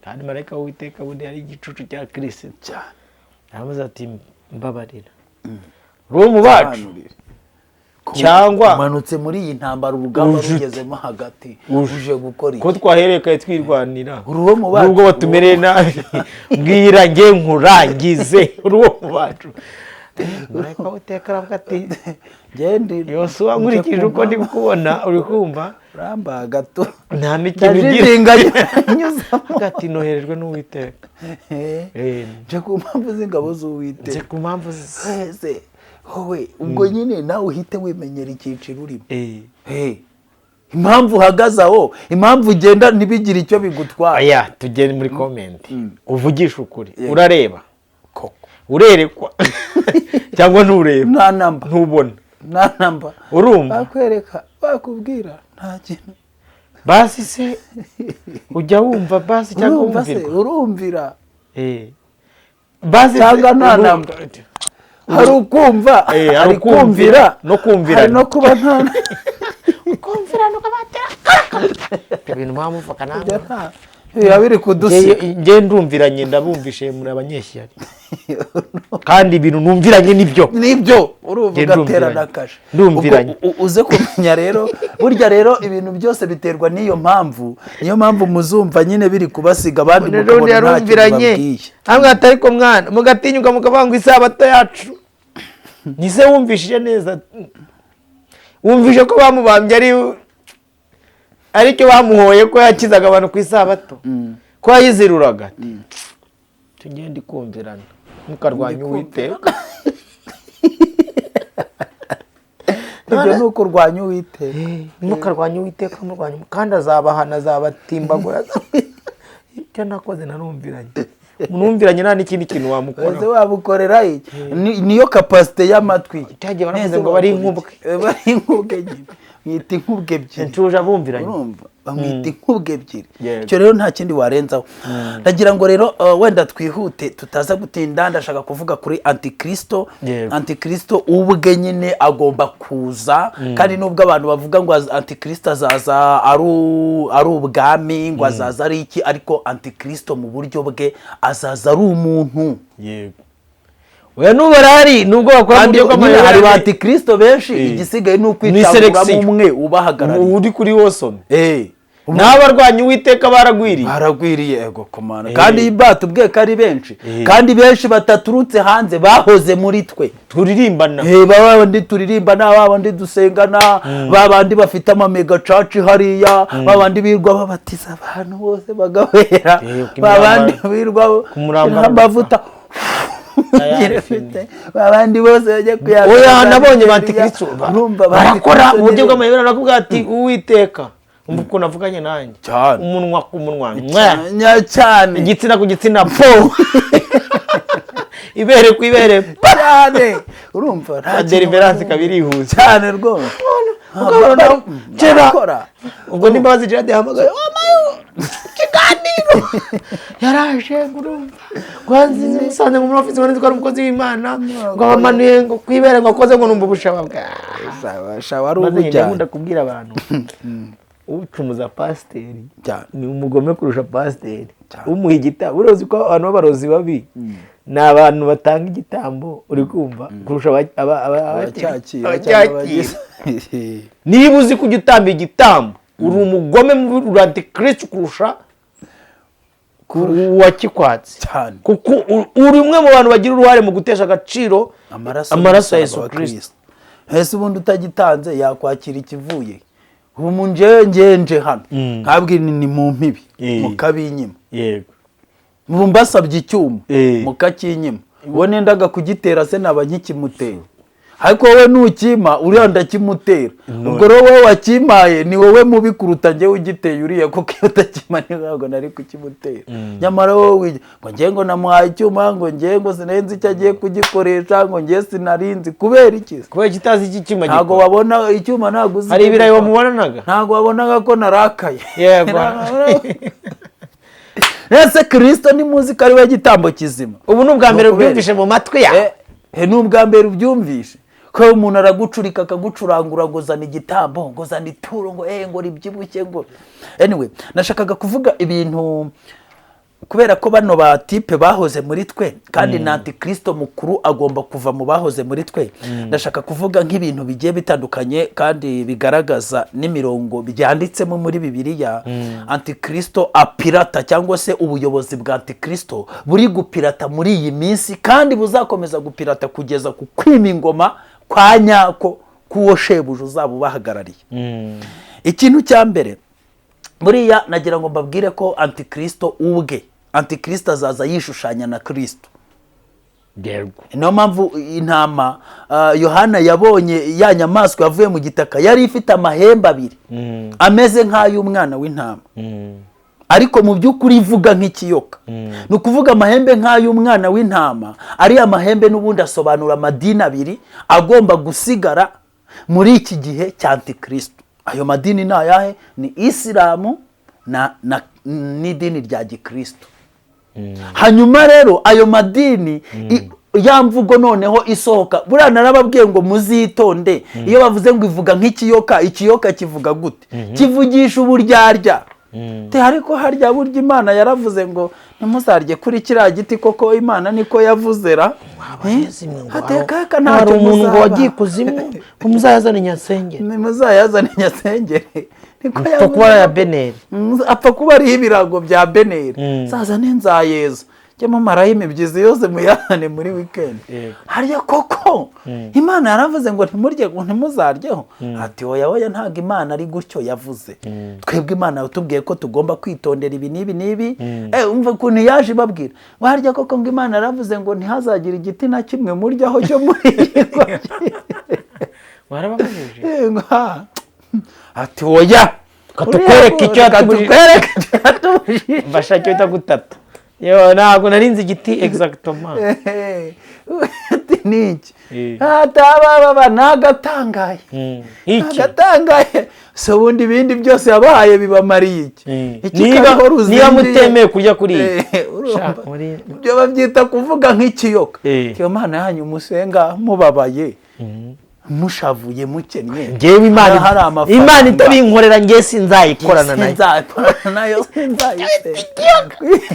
kandi marayika w'uwiteka bundi ari igicucu cya Kristo cyane aravuze ati mbabarira rumu bacu cyangwa umanutse muri iyi ntambara urugamba rugezemo hagati uje gukora iki ko twaherekaye twirwanira uruwo bacu nubwo batumereye nabi bwira nge nkurangize uruwo bacu marayika w'uwiteka aravuga ati gende Yosuwa nkurikije uko ndi kubona uri kumva ramba gato nta mikino hagati noherejwe n'uwiteka nje ku mpamvu z'ingabo z'uwiteka nje ku mpamvu zese wowe ubwo nyine nawe uhite wimenyera icyiciro urimo impamvu uhagaze aho impamvu ugenda ntibigire icyo bigutwara tugende muri komenti uvugisha ukuri urareba urerekwa cyangwa ntureba nta namba ntubona nta namba urumva bakwereka bakubwira nta kintu basi se ujya wumva basi cyangwa urumvira basi cyangwa nta namba hari ukumva hari kumvira no kumvira hari no kuba nta kumvira no kubatera ibintu mpamufaka nawe biri kudusi nge ndumviranye ndabumvishe muri abanyeshyari kandi ibintu numviranye nibyo uruvuga ugatera nakasha ndumviranye uze kumenya rero burya rero ibintu byose biterwa niyo mpamvu muzumva nyine biri kubasiga abandi mukabona ntacyo babwiye hamwe atari ko mwana mugatinyuka mukavanga isabato yacu nise wumvishije neza wumvishe ko bamubambye aricyo bamuhoye ko yakizaga abantu ku isabato ko yayiziruraga tugende kumvirana mukarwanya uwiteka ibyo ni ukurwanya uwiteka mukarwanya uwiteka murwanya kandi azabahana azabatimbagura icyo nakoze narumviranye numviranye nta n'ikindi kintu wamukora ese wabukorera iki niyo kapasite y'amatwi cyagiye baravuze ngo bari inkubwe mwita inkubwe ebyiri ncuje abumviranye bamwita inkubwe ebyiri icyo rero nta kindi warenzaho ndagira ngo rero wenda twihute tutaza gutinda ndashaka kuvuga kuri antikristo antikristo ubwe nyine agomba kuza kandi nubwo abantu bavuga ngo antikristo azaza ari ubwami ngo azaza ari iki ariko antikristo mu buryo bwe azaza ari umuntu oya n'ubarari nubwo bakora mu buryo bw'amayobera hari antikristo benshi igisigaye ni ukwicaguramo umwe ubahagarariye uri kuri wosome n'abarwanya Uwiteka baragwiriye ego komana kandi batubwiye ko ari benshi kandi benshi bataturutse hanze bahoze muri twe turirimbana babandi turirimbana babandi dusengana babandi bafite amamega church hariya babandi birwa babatiza abantu bose bagahera babandi birwa bavuta babandi bose bajya kuyaga oya nabonye bantikristo barakora uburyo bw'amayobera nakubwira ati Uwiteka umva ukuntu avuganye nanjye umunwa ku munwa cyane igitsina ku gitsina po ibere ku ibere cyane urumva nta deliverance kabirihuza cyane rwose ubwo n'imbabazi Gerard yahamagaye kiganiro yaraje urumva gwanzi musanze mu office ngo nzikora umukozi w'Imana ngo abamanuye ngo kwibere ngo akoze ngo numva ubushaba bwa shawa ari ubujya ndakunda kubwira abantu ucumuza pasiteri ni umugome kurusha pasiteri umuha igitambo urozi ko abantu b'abarozi babi ni abantu batanga igitambo uri kumva kurusha abacyakira niba uzi kujya utamba igitambo uri umugome uri antikristo kurusha uwakikwatse kuko uri umwe mu bantu bagira uruhare mu gutesha agaciro amaraso ya Yesu Kristo. Ese ubundi utagitanze yakwakira ikivuye ubu munjenje hano nkabwira ni mu mpibi mukabinyima yego mbasabye icyuma mukakinyima uwo nendaga kugitera se naba nkikimuteye ariko wowe nukima uriya ndakimutera ubwo rero wowe wakimaye ni wowe mubi kuruta njye ugiteye uriya kuko iyo utakima ntabwo nari kukimutera nyamara wowe ngo ngiye ngo namuhaye icyuma ngo ngiye ngo sinenzi icyo agiye kugikoresha ngo ngiye sinarinzi kubera iki kubera kitazi iki cyuma ntabwo wabona icyuma ntabwo uzi hari ibirayi wamubonanaga ntabwo wabonaga ko narakaye yego ese Kristo ni muzi ko ari we gitambo kizima ubu n'ubwa mbere ubyumvishe mu matwi yawe n'ubwa mbere ubyumvishe ko umuntu aragucurika akagucurangura ngo zana igitambo ngo zana ituro ngo ngo ribyibushye ngo anyway nashakaga kuvuga ibintu kubera ko bano ba type bahoze muri twe kandi na antikristo mukuru agomba kuva mu bahoze muri twe ndashaka kuvuga nk'ibintu bigiye bitandukanye kandi bigaragaza n'imirongo byanditsemo muri Bibiliya antikristo apirata cyangwa se ubuyobozi bwa antikristo buri gupirata muri iyi minsi kandi buzakomeza gupirata kugeza ku kwima ingoma kwa nyako kuwo shebuja uzaba ubahagarariye ikintu cya mbere buriya nagira ngo mbabwire ko antikristo ubwe antikristo azaza yishushanya na Kristo niyo mpamvu intama Yohana yabonye ya nyamaswa yavuye mu gitaka yari ifite amahembe abiri ameze nk'ay'umwana w'intama ariko mu by'ukuri ivuga nk'ikiyoka ni ukuvuga amahembe nk'ay'umwana w'intama ari amahembe n'ubundi asobanura amadini abiri agomba gusigara muri iki gihe cya antikristo ayo madini ni ayahe ni Isilamu n'idini rya Gikristo hanyuma rero ayo madini ya mvugo noneho isohoka buriya narababwiye ngo muzitonde iyo bavuze ngo ivuga nk'ikiyoka ikiyoka kivuga gute kivugisha uburyarya ariko harya burya Imana yaravuze ngo ntimuzarye kuri kiriya giti koko Imana niko yavuze ra hateka nta umuntu ngo wagiye kuzimu muzayazana inyasengere muzayazana inyasengere apfa kuba ya Beneri apfa kuba ariho ibirago bya Beneri zaza nenzayeza cyangwa maraho imibyizi yose muyahane muri weekend harya koko Imana yaravuze ngo ntimurye ngo ntimuzaryeho ati oya ntabwo Imana ari gutyo yavuze twebwe Imana yatubwiye ko tugomba kwitondera ibi n'ibi umva ukuntu yaje ibabwira harya koko ngo Imana yaravuze ngo ntihazagira igiti na kimwe muryaho cyo muri warababujije ati oya katukwereke icyo yatubujije mbasha cyo bitagutata yo ntabwo narinzi igiti exactement niki atababa nagatangaye nagatangaye so bundi ibindi byose yabahaye bibamariye iki niba mutemeye kurya kuri byo babyita kuvuga nk'ikiyoka iyo Mana yanyu musenga mubabaye mushavuye mukennye, ngewe Imana itabinkorera ngewe sinzayikorana nayo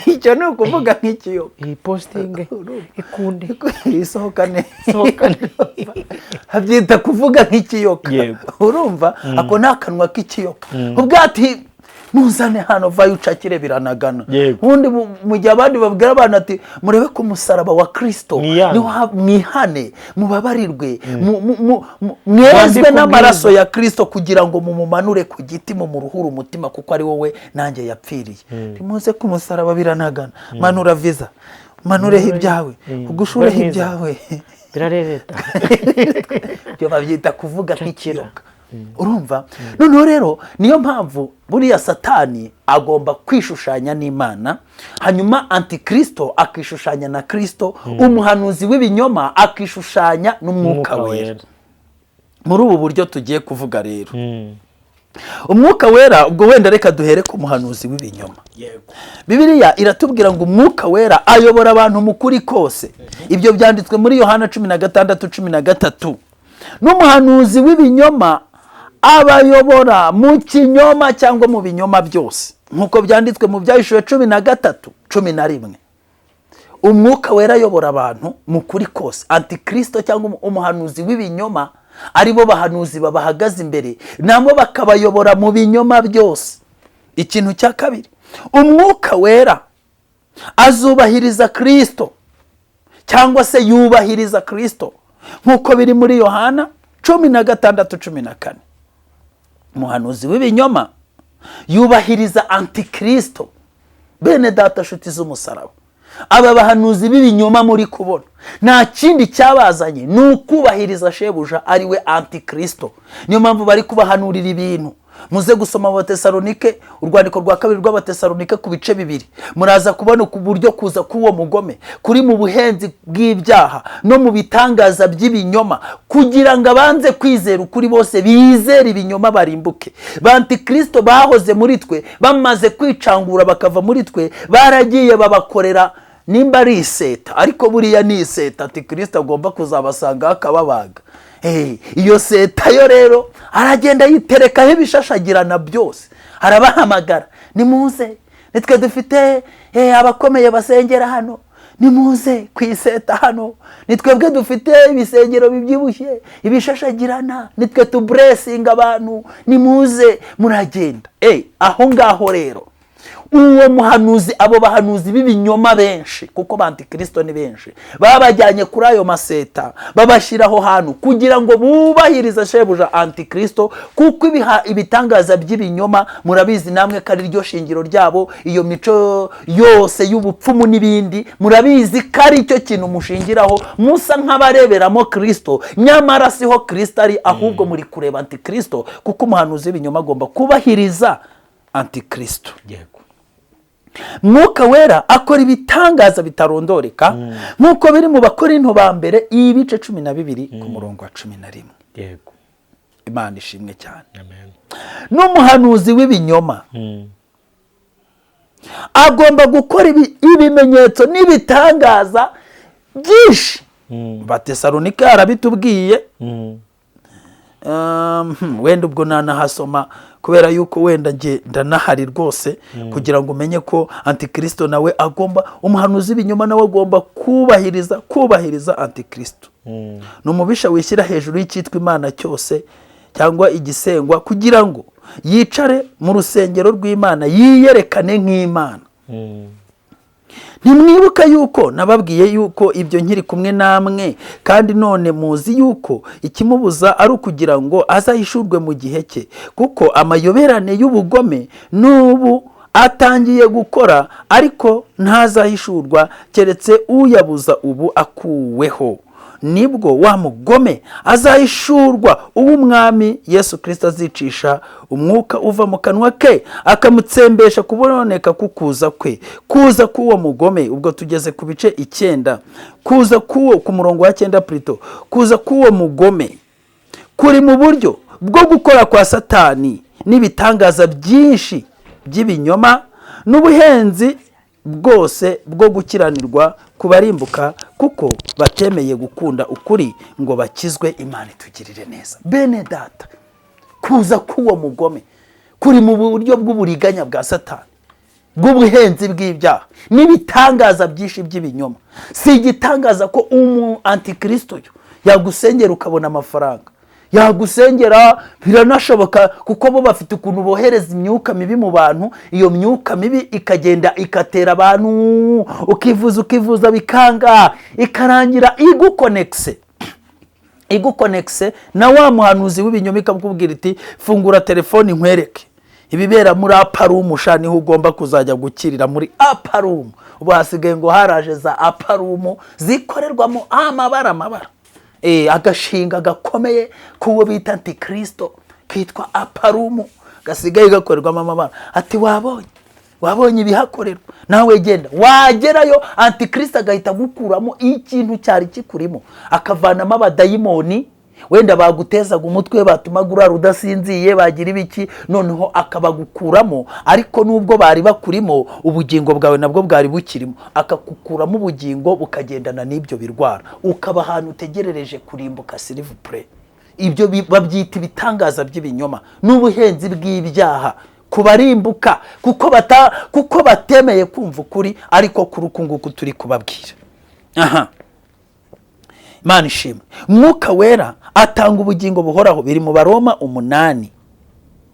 icyo ni ukuvuga nk'ikiyoka. iyi postinge ikunde isohoka neza habyita kuvuga nk'ikiyoka. urumva ako ni akanwa k'ikiyoka. ubwati muzane hano vayo ucakire biranagana. ubundi mu gihe abandi babwira abantu ati murebe ku musaraba wa Kristo mwihane mubabarirwe mwezwe n'amaraso ya Kristo kugira ngo mumumanure ku giti mumuruhure umutima kuko ari wowe nanjye yapfiriye. muze ku musaraba biranagana. manura viza manureho ibyawe ugushureho ibyawe birarereta. byo babyita kuvuga nk'ikiyoka. urumva noneho rero niyo mpamvu buriya Satani agomba kwishushanya n'Imana, hanyuma Antikristo akishushanya na Kristo, umuhanuzi w'ibinyoma akishushanya n'umwuka wera. muri ubu buryo tugiye kuvuga rero umwuka wera, ubwo wenda reka duhere ku muhanuzi w'ibinyoma. Bibiliya iratubwira ngo umwuka wera ayobora abantu mu kuri kose. ibyo byanditswe muri Yohana 16:13. n'umuhanuzi w'ibinyoma abayobora mu kinyoma cyangwa mu binyoma byose, nk'uko byanditswe mu Byahishuwe 13:11. umwuka wera ayobora abantu mu kuri kose. Antikristo cyangwa umuhanuzi w'ibinyoma aribo bahanuzi babahagaze imbere, nabo bakabayobora mu binyoma byose. ikintu cya kabiri, umwuka wera azubahiriza Kristo cyangwa se yubahiriza Kristo nk'uko biri muri Yohana 16:14. umuhanuzi w'ibinyoma yubahiriza Antikristo. bene data nshuti z'umusaraba, aba bahanuzi b'ibinyoma muri kubona nta kindi cyabazanye ni ukubahiriza shebuja ari we Antikristo. niyo mpamvu bari kubahanurira ibintu. muze gusoma Abatesalonike, urwandiko rwa 2 rw'Abatesalonike ku bice 2, muraza kubona ku buryo kuza k'uwo mugome kuri mu buhenzi bw'ibyaha no mu bitangaza by'ibinyoma, kugira ngo abanze kwizera ukuri bose bizere ibinyoma barimbuke. Antikristo bahoze muri twe, bamaze kwicangura bakava muri twe, baragiye babakorera nimba ari iseta, ariko buriya ni iseta. Antikristo agomba kuzabasanga akababaga. iyo seta yo rero aragenda yiterekaho ibishashagirana byose, arabahamagara, nimuze nitwe dufite abakomeye basengera hano, nimuze kwiseta hano, nitwebwe dufite ibisengero bibyibushye ibishashagirana, nitwe tuburesinga abantu, nimuze muragenda. aho ngaho rero uwo muhanuzi, abo bahanuzi b'ibinyoma benshi, kuko Antikristo ni benshi, babajyanye kuri ayo maseta babashiraho hano kugira ngo bubahirize shebuja Antikristo, kuko ibitangaza by'ibinyoma murabizi namwe ko ari ryo shingiro ryabo. iyo mico yose y'ubupfumu n'ibindi murabizi ko ari cyo kintu mushingiraho, musa nk'abareberamo Kristo, nyamara siho Kristo ari, ahubwo muri kureba Antikristo, kuko umuhanuzi w'ibinyoma agomba kubahiriza Antikristo. mwuka wera akora ibitangaza bitarondoreka nk'uko biri mu Bakorinto ba mbere ibice 12 ku murongo wa 11. Imana ishimwe cyane. n'umuhanuzi w'ibinyoma agomba gukora ibimenyetso n'ibitangaza byinshi. Abatesalonike arabitubwiye. wenda ubwo nanahasoma kubera yuko wenda nge ndanahari rwose, kugira ngo umenye ko Antikristo nawe agomba, umuhanuzi w'ibinyoma nawe agomba kubahiriza Antikristo. n'umubisha wishyira hejuru y'icyitwa Imana cyose cyangwa igisengwa, kugira ngo yicare mu rusengero rw'Imana yiyerekane nk'Imana. ntimwibuka yuko nababwiye yuko ibyo nkiri kumwe namwe, kandi none muzi yuko ikimubuza ari ukugira ngo azahishurwe mu gihe cye, kuko amayoberane y'ubugome n'ubu atangiye gukora, ariko ntazahishurwa keretse uyabuza ubu akuweho. nibwo wa mugome azahishurwa, uw'Umwami Yesu Kristo azicisha umwuka uva mu kanwa ke akamutsembesha kuboneka kukuza kwe. kuza k'uwo mugome, ubwo tugeze ku bice 9, kuza k'uwo ku murongo wa 9 Prito, kuza k'uwo mugome kuri mu buryo bwo gukora kwa Satani n'ibitangaza byinshi by'ibinyoma n'ubuhenzi bwose bwo gukiranirwa kubarimbuka kuko batemeye gukunda ukuri ngo bakizwe. Imana itugirire neza. Bene data, kuza k'uwo mugome kuri mu buryo bw'uburiganya bwa Satani, bw'ubuhenzi bw'ibyaha n'ibitangaza byinshi by'ibinyoma. Si igitangaza ko antikristo yo yagusengera ukabona amafaranga, yagusengera biranashoboka kuko bo bafite ukuntu bohereza imyuka mibi mu bantu. Iyo myuka mibi ikagenda ikatera abantu, ukivuza bikanga, ikarangira igukonekse na wa muhanuzi w'ibinyoma, ikakubwira iti fungura telefoni nkwereke ibibera muri aparumu, niho ugomba kuzajya gukirira muri aparumu. Ubu hasigaye ngo haraje za aparumu zikorerwamo amabara, agashinga gakomeye k'uwo bita antikristo kitwa aparumu, gasigaye gakorerwamo amabara. Ati wabonye ibihakorerwa, nawe genda. Wagerayo antikristo agahita gukuramo ikintu cyari kikurimo, akavanamo abadayimoni wenda bagutezaga umutwe, batumaga urara udasinziye, bagira ibiki, noneho akabagukuramo. Ariko nubwo bari bakurimo, ubugingo bwawe nabwo bwari bukirimo, akakukuramo ubugingo bukagendana n'ibyo birwara, ukaba ahantu utegerereje kurimbuka. Silivupure, ibyo babyita ibitangaza by'ibinyoma n'ubuhenzi bw'ibyaha kubarimbuka kuko batemeye kumva ukuri, ariko kuri uku nguku turi kubabwira. Imana ishimwe. Mwuka wera atanga ubugingo buhoraho, biri mu Baroma 8.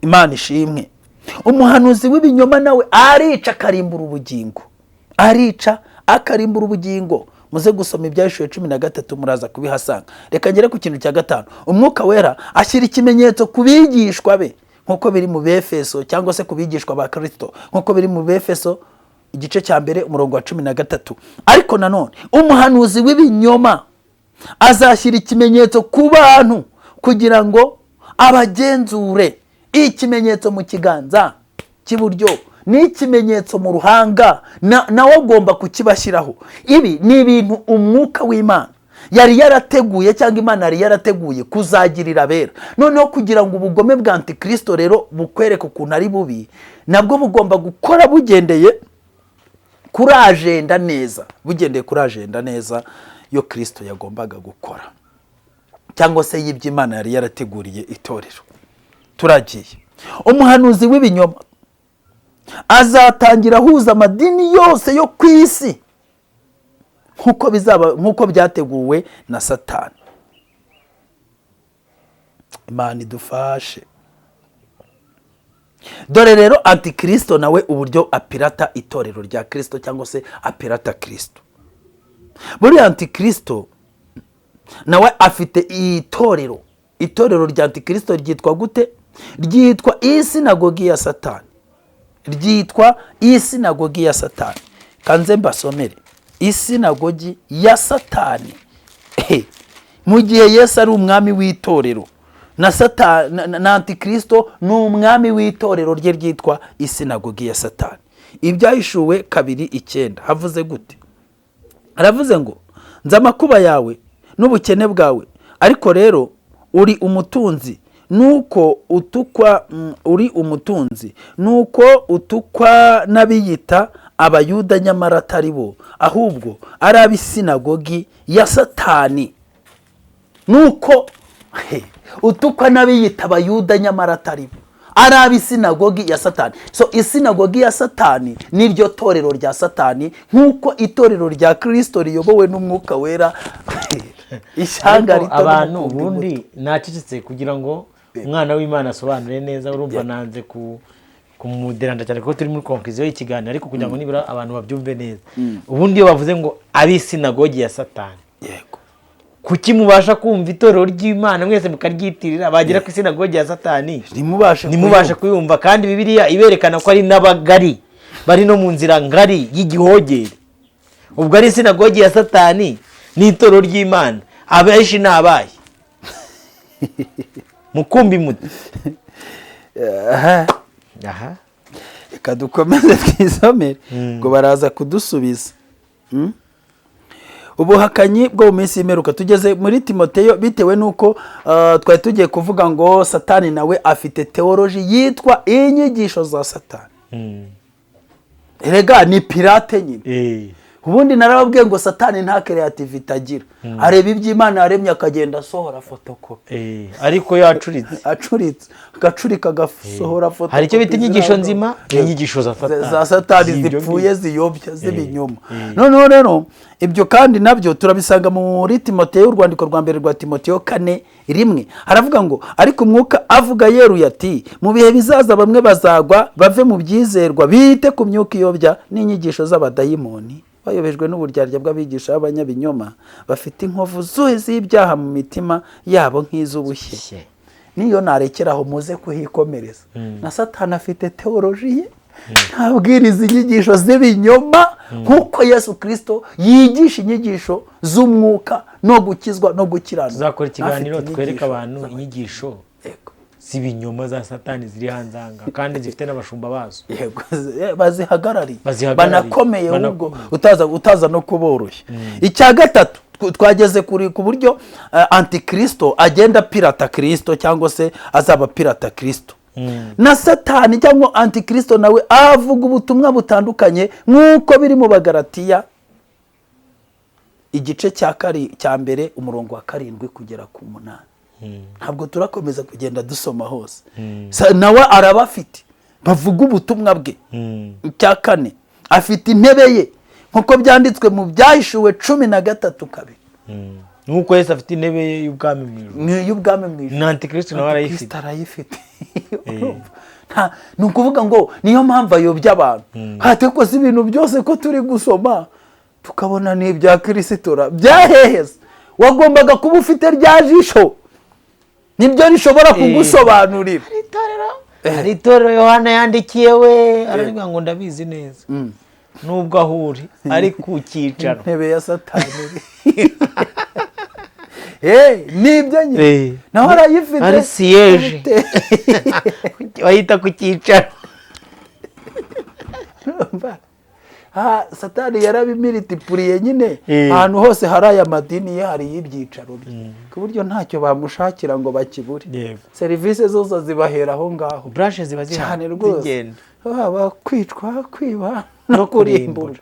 Imana ishimwe. Umuhanuzi w'ibinyoma nawe arica akarimbura ubugingo, muze gusoma Ibyahishuriwe 13 muraza kubihasanga. Reka ngere ku kintu cya 5. Umwuka wera ashyira ikimenyetso ku bigishwa be, nkuko biri mu Befeso, cyangwa se ku bigishwa ba Kristo, nkuko biri mu Befeso igice cya 1 umurongo wa 13. Ariko nanone umuhanuzi w'ibinyoma azashyira ikimenyetso ku bantu kugira ngo abagenzure. Ikimenyetso mu kiganza cy'iburyo n'ikimenyetso mu ruhanga, nawe agomba kukibashyiraho. Ibi ni ibintu umwuka w'Imana yari yarateguye, cyangwa Imana yari yarateguye kuzagirira abera. Noneho kugira ngo ubugome bwa antikristo rero bukwereke ukuntu ari bubi, nabwo bugomba gukora bugendeye kuri agenda neza, yo Kristo yagombaga gukora, cyangwa se y'ibyo Imana yari yarateguriye itorero. Turagiye. Umuhanuzi w'ibinyoma azatangira ahuza amadini yose yo ku isi, nkuko byateguwe na Satani. Imana idufashe. Dore rero antikristo nawe uburyo apirata itorero rya Kristo, cyangwa se apirata Kristo. Buri antikristo nawe afite itorero rya antikristo ryitwa gute? Ryitwa isinagogi ya Satani. Kanze mbasomere isinagogi ya Satani. Mu gihe Yesu ari umwami w'itorero, na antikristo ni umwami w'itorero rye ryitwa isinagogi ya Satani. Ibyahishuwe 2:9 havuze gute? Aravuze ngo nzi amakuba yawe n'ubukene bwawe, ariko rero uri umutunzi, nuko utukwa n'abiyita abayuda, nyamara atari bo, ahubwo ari ab'isinagogi ya Satani. Nuko utukwa n'abiyita abayuda, nyamara atari bo, ari ab'isinagogi ya Satani. So isinagogi ya Satani niryo torero rya Satani, nkuko itorero rya Kristo riyobowe n'umwuka wera. Ishyanga rito abantu ubundi nacecetse kugira ngo umwana w'Imana asobanure neza. Urumva nanze kumuderanda cyane kuko turi muri conclusion y'ikiganiro, ariko kugira ngo nibura abantu babyumve neza. Ubundi iyo bavuze ngo ab'isinagogi ya Satani, yego, kuki mubasha kumva itorero ry'Imana mwese mukaryitirira, bagera ku isinagogi ya Satani nimubasha kuyumva? Kandi Bibiliya iberekana ko ari n'abagari bari no mu nzira ngari y'igihogere. Ubwo ari isinagogi ya Satani n'itorero ry'Imana, abenshi nabaye mukumbi muti. Reka dukomeze twisomere ngo baraza kudusubiza. Ubuhakanyi bwo mu minsi y'imperuka. Tugeze muri Timoteyo, bitewe nuko twari tugiye kuvuga ngo Satani nawe afite teoloji yitwa inyigisho za Satani. erega ni pirate nyine. Ubundi narababwiye ngo Satani nta creativity agira, areba iby'Imana yaremye akagenda asohora fotokopi, ariko yacuritse agacurika agasohora fotokopi. hari icyo bita inyigisho nzima, inyigisho za Satani zipfuye ziyobya z'ibinyoma. Noneho rero ibyo kandi nabyo turabisanga muri Timoteyo, urwandiko rwa mbere rwa Timoteyo 4:1 haravuga ngo ariko umwuka avuga yeruye ati mu bihe bizaza bamwe bazagwa bave mu byizerwa bite ku myuka iyobya n'inyigisho z'abadayimoni, bayobejwe n'uburyarya bw'abigisha b'abanyabinyoma bafite inkovu z'ibyaha mu mitima yabo nk'iz'ubushye. Niyo narekeraho muze kuhikomereza. Na Satani afite teoloji ye, ntabwiriza inyigisho z'ibinyoma nk'uko Yesu Kristo yigisha inyigisho z'umwuka no gukizwa no gukiranuka. Tuzakora ikiganiro twereka abantu inyigisho z'ibinyoma za Satani ziri hanze aha kandi zifite n'abashumba bazo. Yego, bazihagarariye banakomeye, ubwo utaza no kuboroshya. Icya gatatu twageze ku buryo antikristo agenda pirata Kristo cyangwa se azaba pirata Kristo. Na Satani cyangwa antikristo nawe avuga ubutumwa butandukanye nk'uko biri mu Bagalatiya igice cya mbere umurongo wa 7 kugera ku 8. Ntabwo turakomeza kugenda dusoma hose. Nawe arabafite bavuga ubutumwa bwe. Icya 4 afite intebe ye nkuko byanditswe mu Byahishuwe 13:2. Nuko Yesu afite intebe ye y'ubwami mu ijuru. Na Antikristo nawe arayifite. Ni ukuvuga ngo niyo mpamvu ayobya abantu. Hate ko si ibintu byose ko turi gusoma tukabona ni ibya Kristo byaheheza. Wagombaga kuba ufite rya jisho nibyo rishobora kugusobanurira. Hari itorero Yohana yandikiye we aravuga ngo ndabizi neza nubwo ahuri ari ku cyicaro intebe ya Satani. Nibyo nyine naho arayifite, ari siyeje wahita ku cyicaro. Satani yarabimilitipuriye nyine ahantu hose hari aya madini ye hari y'ibyicaro bye ku buryo ntacyo bamushakira ngo bakibure. Serivisi zose zibahera aho ngaho, branche ziba cyane rwose, haba kwicwa, kwiba no kurimbura,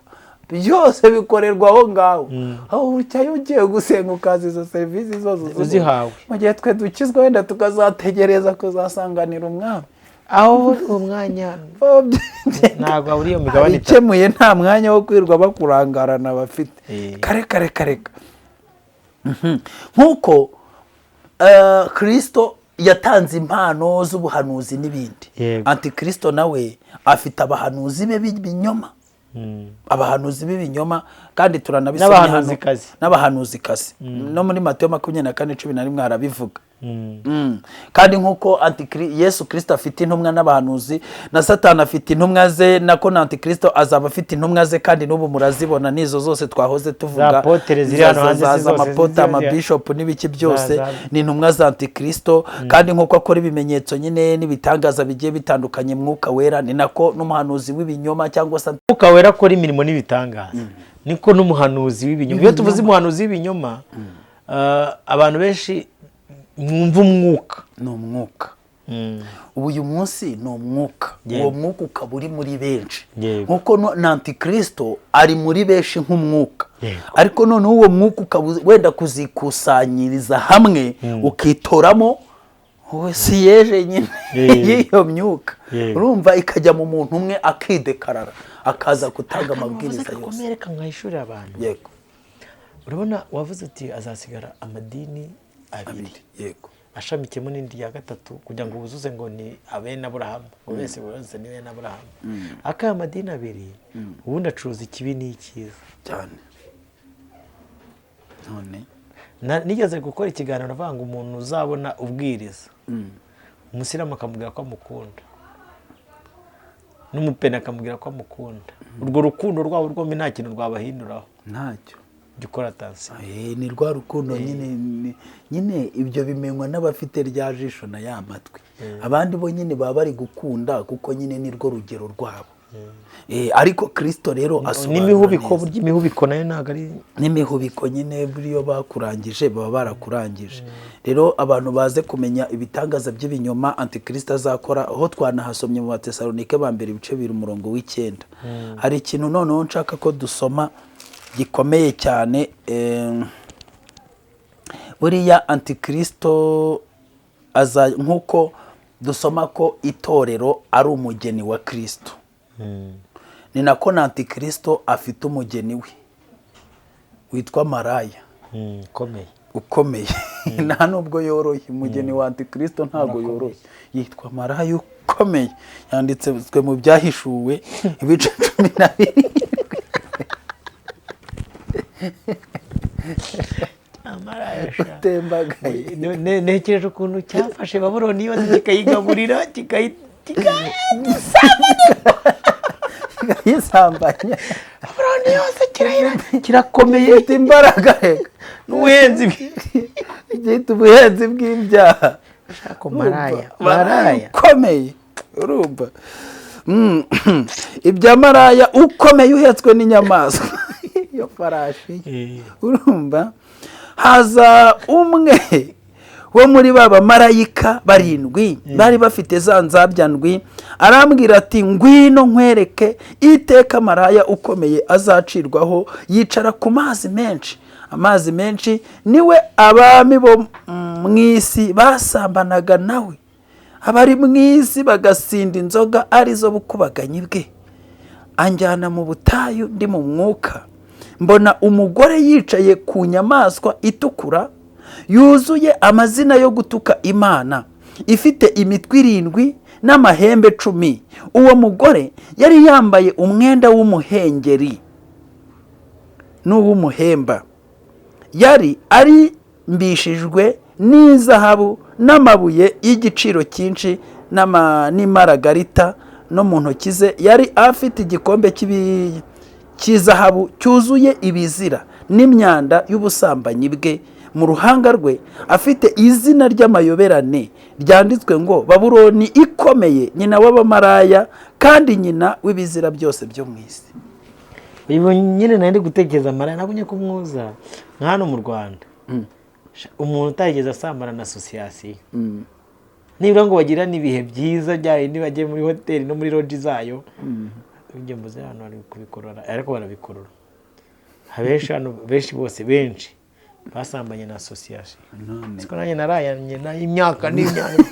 byose bikorerwa aho ngaho. aho ucyayo ugiye gusenga ukaza izo serivisi zose uzihawe, mu gihe twe dukizwa wenda tukazategereza kuzasanganira umwami. aho umwanya ntabwo aburi iyo migabane ikemuye, nta mwanya wo kwirwa bakurangarana bafite. Kare nk'uko Kristo yatanze impano z'ubuhanuzi n'ibindi, Antikristo nawe afite abahanuzi be b'ibinyoma. Abahanuzi b'ibinyoma kandi turanabisoma n'abahanuzikazi no muri Mateyo 24:11 arabivuga. Kandi nk'uko Yesu Kristo afite intumwa n'abahanuzi, na Satani afite intumwa ze, nako na Antikristo azaba afite intumwa ze, kandi n'ubu murazibona nizo zose twahoze tuvuga, za amapota, amabishop n'ibiki byose ni intumwa za Antikristo. Kandi nk'uko akora ibimenyetso nyine n'ibitangaza bigiye bitandukanye Mwuka Wera, ni nako n'umuhanuzi w'ibinyoma cyangwa se Mwuka Wera akora imirimo n'ibitangaza, niko n'umuhanuzi w'ibinyoma. Iyo tuvuze umuhanuzi w'ibinyoma, abantu benshi mwumva umwuka, ni umwuka. Ubu uyu munsi ni umwuka, uwo mwuka ukaba uri muri benshi nkuko na Antikristo ari muri benshi nk'umwuka. Ariko none uwo mwuka ukaba wenda kuzikusanyiriza hamwe ukitoramo si yeje nyine y'iyo myuka, urumva ikajya mu muntu umwe akidekarara akaza gutanga amabwiriza yose. Reka nkayishurira abantu. Yego, urabona wavuze uti azasigara amadini abiri, yego, ashamikemo n'indi ya gatatu kugira ngo buzuze ngo ni abene Aburahamu, ngo bese bose ni bene Aburahamu. Aka amadini abiri ubundi acuruza ikibi n'icyiza cyane. None nigeze gukora ikiganiro navuga ngo umuntu uzabona ubwiriza umusiramu akamubwira ko amukunda, n'umupena akamubwira ko amukunda, urwo rukundo rwabo rwombi nta kintu rwabahinduraho, ntacyo gikora tansiyo. Ni rwa rukundo nyine ibyo bimenywa n'abafite rya jisho na ya matwi. Abandi bo nyine baba bari gukunda kuko nyine ni rwo rugero rwabo. ariko Kristo rero asobanura n'imihubiko, burya imihubiko nayo ntabwo ari n'imihubiko nyine buriyo bakurangije baba barakurangije. Rero abantu baze kumenya ibitangaza by'ibinyoma Antikristo azakora, aho twanahasomye mu Batesalonike ba mbere ibice 2:9. Hari ikintu noneho nshaka ko dusoma gikomeye cyane. Buriya Antikristo nk'uko dusoma ko itorero ari umugeni wa Kristo, ni nako na Antikristo afite umugeni we witwa maraya ukomeye. Nta nubwo yoroye umugeni wa Antikristo, ntabwo yoroye, yitwa maraya ukomeye. Yanditswe mu Byahishuwe ibice 12. Utembagaye ntekereje ukuntu cyafashe Babuloni yose kikayigaburira kikayisambanya. Babuloni yose kirakomeye, gifite imbaraga, n'ubuhenzi ubuhenzi bw'ibyaha. Maraya ukomeye, urumva ibya maraya ukomeye uhetswe n'inyamaswa iyo farashi, urumva. Haza umwe wo muri baba marayika 7 bari bafite za nzabya ndwi, arambwira ati ngwino nkwereke iteka maraya ukomeye azacirwaho, yicara ku mazi menshi. Amazi menshi niwe abami bo mwisi basambanaga nawe, abari mwisi bagasinda inzoga arizo bukubaganyi bwe. Anjyana mu butayu ndi mu mwuka, mbona umugore yicaye ku nyamaswa itukura yuzuye amazina yo gutuka Imana, ifite imitwe 7 n'amahembe 10. Uwo mugore yari yambaye umwenda w'umuhengeri n'uw'umuhemba, yari ari mbishijwe n'izahabu n'amabuye y'igiciro cyinshi n'imaragarita, no mu ntoki ze yari afite igikombe cy'izahabu cyuzuye ibizira n'imyanda y'ubusambanyi bwe. Mu ruhanga rwe afite izina ry'amayoberane ryanditswe ngo Babuloni ikomeye, nyina w'abamaraya kandi nyina w'ibizira byose byo mu isi. Uyu nyine nari gutekereza maraya, nabonye ko mwoza nka hano mu Rwanda umuntu utarigeze asambana na association, nibura ngo bagirane ibihe byiza byayo, nibagiye muri hoteli no muri lodge zayo, ibyo mbuze hano bari kubikorora, ariko barabikorora. Abenshi hano benshi basambanye na association. Siko nanjye narayanye na imyaka n'imyaka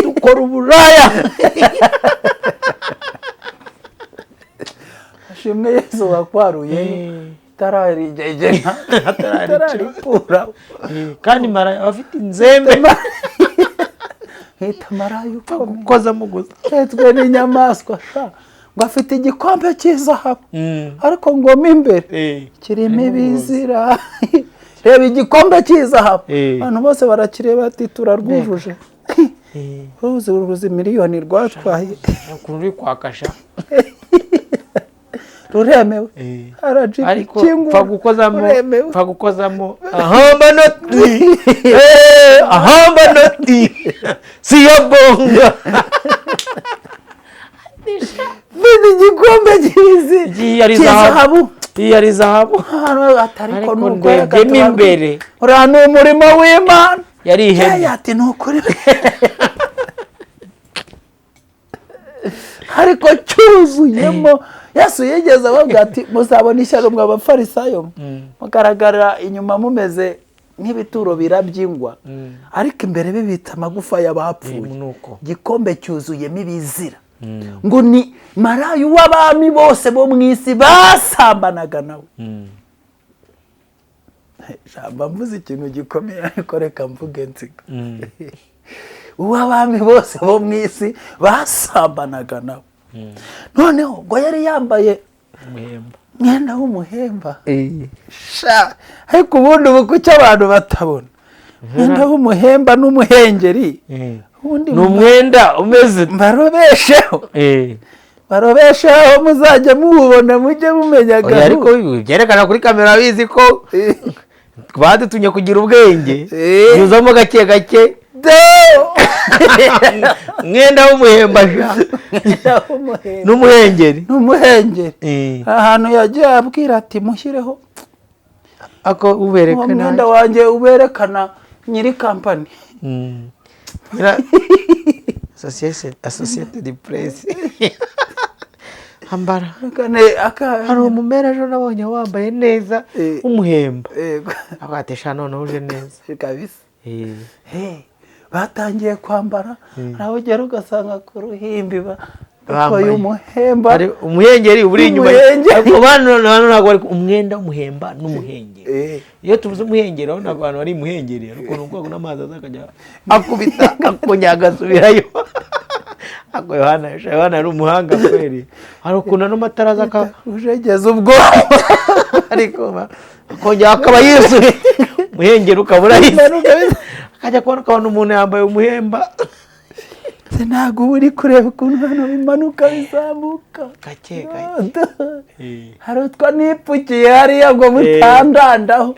dukora uburaya. Ashimwe Yesu wakwaruye tararigegena tararikura, kandi maraya bafite inzembe hita maraya ukoza muguza hetswe n'inyamaswa, ngo afite igikombe cy'izahabu, ariko ngo mo imbere kirimo ibizira. Reba igikombe cy'izahabu, abantu bose barakireba ati turarwujuje. Uruzi miliyoni rwatwaye, ukuntu uri kwakasha ruremewe, ariko pfa gukozamo ahamba noti siyabonga. Bindi igikombe cy'izahabu, iyi ari zahabu, ariko ndegemo imbere uriya ni umurimo w'Imana. Yari ihene ati nukuri, ariko cyuzuyemo. Yesu yigeze avuga ati muzabona ishyano mwa bafarisayo, mugaragara inyuma mumeze nk'ibituro birabyingwa, ariko imbere bibita amagufa y'abapfuye. Gikombe cyuzuyemo ibizira, ngo ni maraya w'abami bose bo mu isi basambanaga nawe. Jamba mvuze ikintu gikomeye, ariko reka mvuge nsiga. Uw'abami bose bo mu isi basambanaga nawe. Noneho ngo yari yambaye mwenda w'umuhemba. Ariko ubundi kuki abantu batabona mwenda w'umuhemba n'umuhengeri? Ni umwenda umeze barobesheho muzajya muwubona mujye mumenyaga. Ariko byerekana kuri kamera bizi ko badutumye kugira ubwenge, yuzamo gake gake umwenda w'umuhemba n'umuhengeri ahantu yagiye abwira ati mushyireho ako uberekana umwenda wanjye uberekana nyiri kampani Associated Press ambara hari hari umumera ejo nabonye wambaye neza umuhemba agatesha none uje neza kabisa batangiye kwambara nawe ugera ugasanga ku ruhimbi bakoye umuhemba umuhengeri uri inyuma abantu ntabwo bari umwenda w'umuhemba n'umuhengeri iyo tuvuze umuhengeri aho ntabwo abantu bari umuhengeri ariko n'ubwoko n'amazi azakajya akubita akongera agasubirayo ako Yohana ari umuhanga kweri hari ukuntu n'amatara aza ujegeza ubwo ariko akongera akaba yuzuye umuhengeri ukaba urahise akajya kubona umuntu yambaye umuhemba ntabwo uri kureba ukuntu hano bimanuka bizamuka gake hari utwo nipfukiye hariya ngo mutandandaho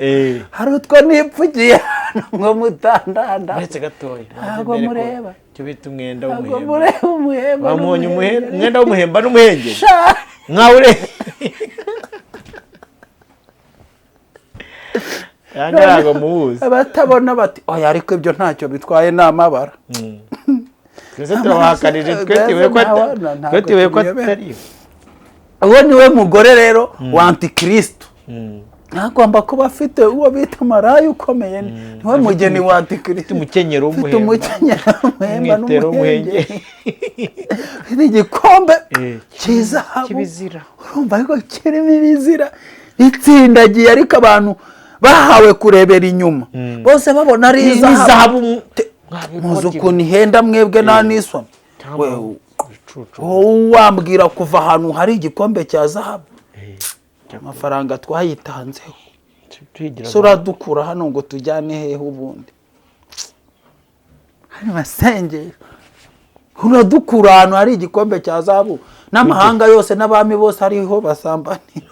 hari utwo nipfukiye hano ngo mutandandaho uretse gatoya ntabwo mureba cyo bita umwenda ntabwo mureba umuhemba wamunye umwenda w'umuhemba n'umuhengeri nkawe ureba yanjye ntabwo mubuze abatabona bati oya ariko ibyo ntacyo bitwaye ni amabara twese turabahakanije twetiwe ko atari uwo niwe mugore rero wa antikristo ntagomba kuba afite uwo bita maraya ukomeye niwe mugeni wa antikristo umukenyero w'umuhemba n'umuhengeri igikombe cy'izahabu kibizira urumva ariko kirimo ibizira itsindagiye ariko abantu bahawe kurebera inyuma bose babona ari izahabu muzi ukuntu ihenda mwebwe nta n'isoni wowe wambwira kuva ahantu hari igikombe cya zahabu amafaranga twayitanzeho so uradukura hano ngo tujyane hehe ubundi hari masengero uradukura ahantu hari igikombe cya zahabu n'amahanga yose n'abami bose hariho basambanira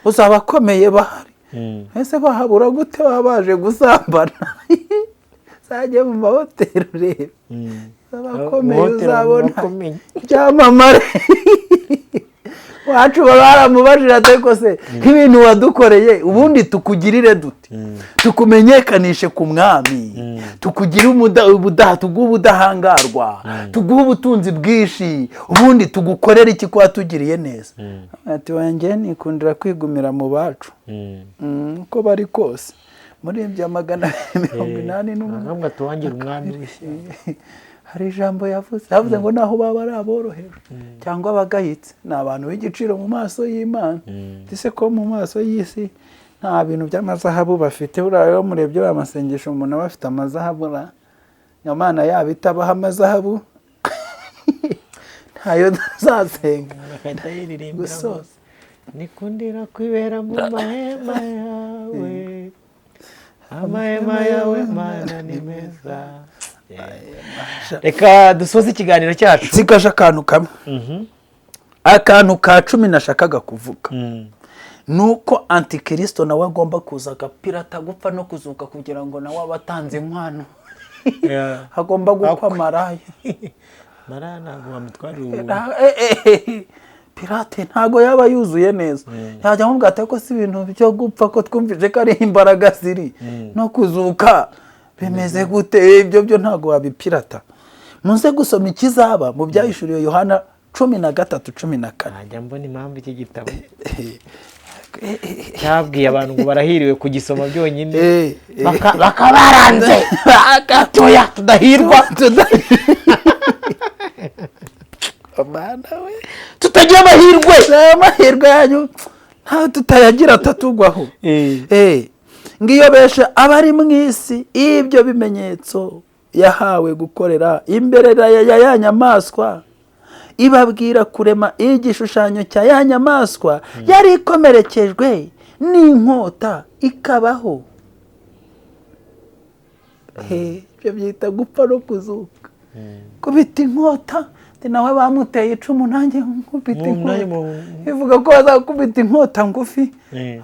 uzaba akomeye bahari ese bahabura gute baba baje gusambana sajye mu mahoteli urebe abakomeye uzabona icyamamare wacu baramubajira ariko se nk'ibintu wadukoreye ubundi tukugirire dute tukumenyekanishe ku mwami tukugire tuguhe ubudahangarwa tuguhe ubutunzi bwinshi ubundi tugukorere iki ko watugiriye neza ati wanjye nikundira kwigumira mu bacu uko bari kose muri ibyo 280 tuwangira umwami hari ijambo yavuze ngo naho baba ari aboroheje cyangwa abagayitse ni abantu b'igiciro mu maso y'Imana ndetse ko mu maso y'isi nta bintu by'amazahabu bafite urayo murebye bamasengesho umuntu aba afite amazahabu Imana yaba itabaha amazahabu ntayo zasenga gusoza nikundira kwibera mu mahema yawe amahema yawe Mana ni meza reka dusoze ikiganiro cyacu sigaje akantu kamwe akantu ka 10 nashakaga kuvuga nuko antikristo nawe agomba kuza agapirata gupfa no kuzuka kugira ngo nawe abatanze inkwano agomba gukwa maraya ntabwo bamutwarira pirate ntago yaba yuzuye neza yajya mubwate ko si ibintu byo gupfa ko twumvije ko ari imbaraga ziri no kuzuka bimeze gute ibyo byo ntago wabipirata muze gusoma ikizaba mu byahishuriye Yohana 13:14 najya mbona impamvu iki gitabo cyabwiye abantu ngo barahiriwe kugisoma byonyine bakabaranze gatoya tudahirwa tutagira amahirwe yanyu nta tutayagira atatugwaho ngiyo beshe abari mu isi ibyo bimenyetso yahawe gukorera imbere ya nyamaswa ibabwira kurema igishushanyo cya ya nyamaswa yari ikomerekejwe n'inkota ikabaho ibyo byita gupfa no kuzuka kubita inkota ati nawe bamuteye icumu nanjye nkubita nanjye inkota ivuga ko bazakubita inkota ngufi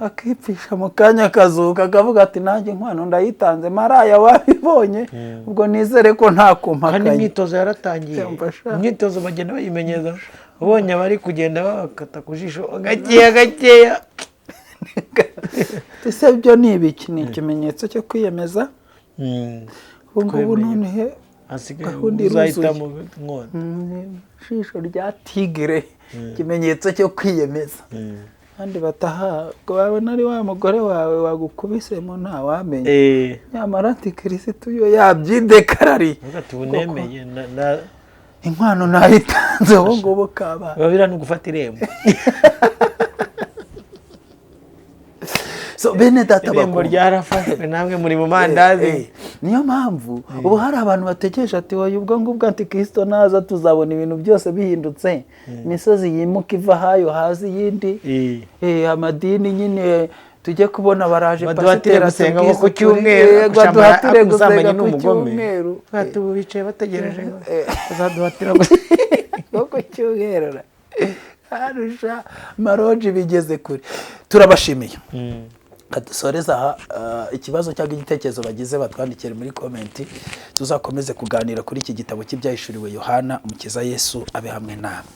akipfisha mu kanya akazuka akavuga ati nanjye inkwano ndayitanze maraya wabibonye ubwo nizere ko nta kumpakanye kandi imyitozo yaratangiye imyitozo bagenda bayimenyeza ubonye abari kugenda bakata ku jisho gakeya ese byo ni ibiki? Ni ikimenyetso cyo kwiyemeza. ubu ngubu none gahunda uzahita mu nkona ijisho rya tigre ikimenyetso cyo kwiyemeza kandi bataha babona ari wa mugore wawe wagukubisemo nta wamenye nyamara antikirisitu yo yabyidekarari tubunemeye inkwano nayitanze ubu ngubu kaba babira no gufata irembo bene data irembo ryarafashwe namwe muri mu mandazi niyo mpamvu ubu hari abantu bategereje ati wowe ubwo ngubwo antikristo naza tuzabona ibintu byose bihindutse imisozi yimuka iva hayo hazi yindi amadini nyine tujye kubona baraje pasiteri gusenga ku cyumweru baduhatire gusenga ku cyumweru batubu bicaye bategereje bazaduhatira ku cyumweru arusha maroji bigeze kure. Turabashimiye dusoreza aha ikibazo cyangwa igitekerezo bagize batwandikire muri komenti tuzakomeze kuganira kuri iki gitabo cy'ibyahishuriwe Yohana Umukiza Yesu abe hamwe namwe.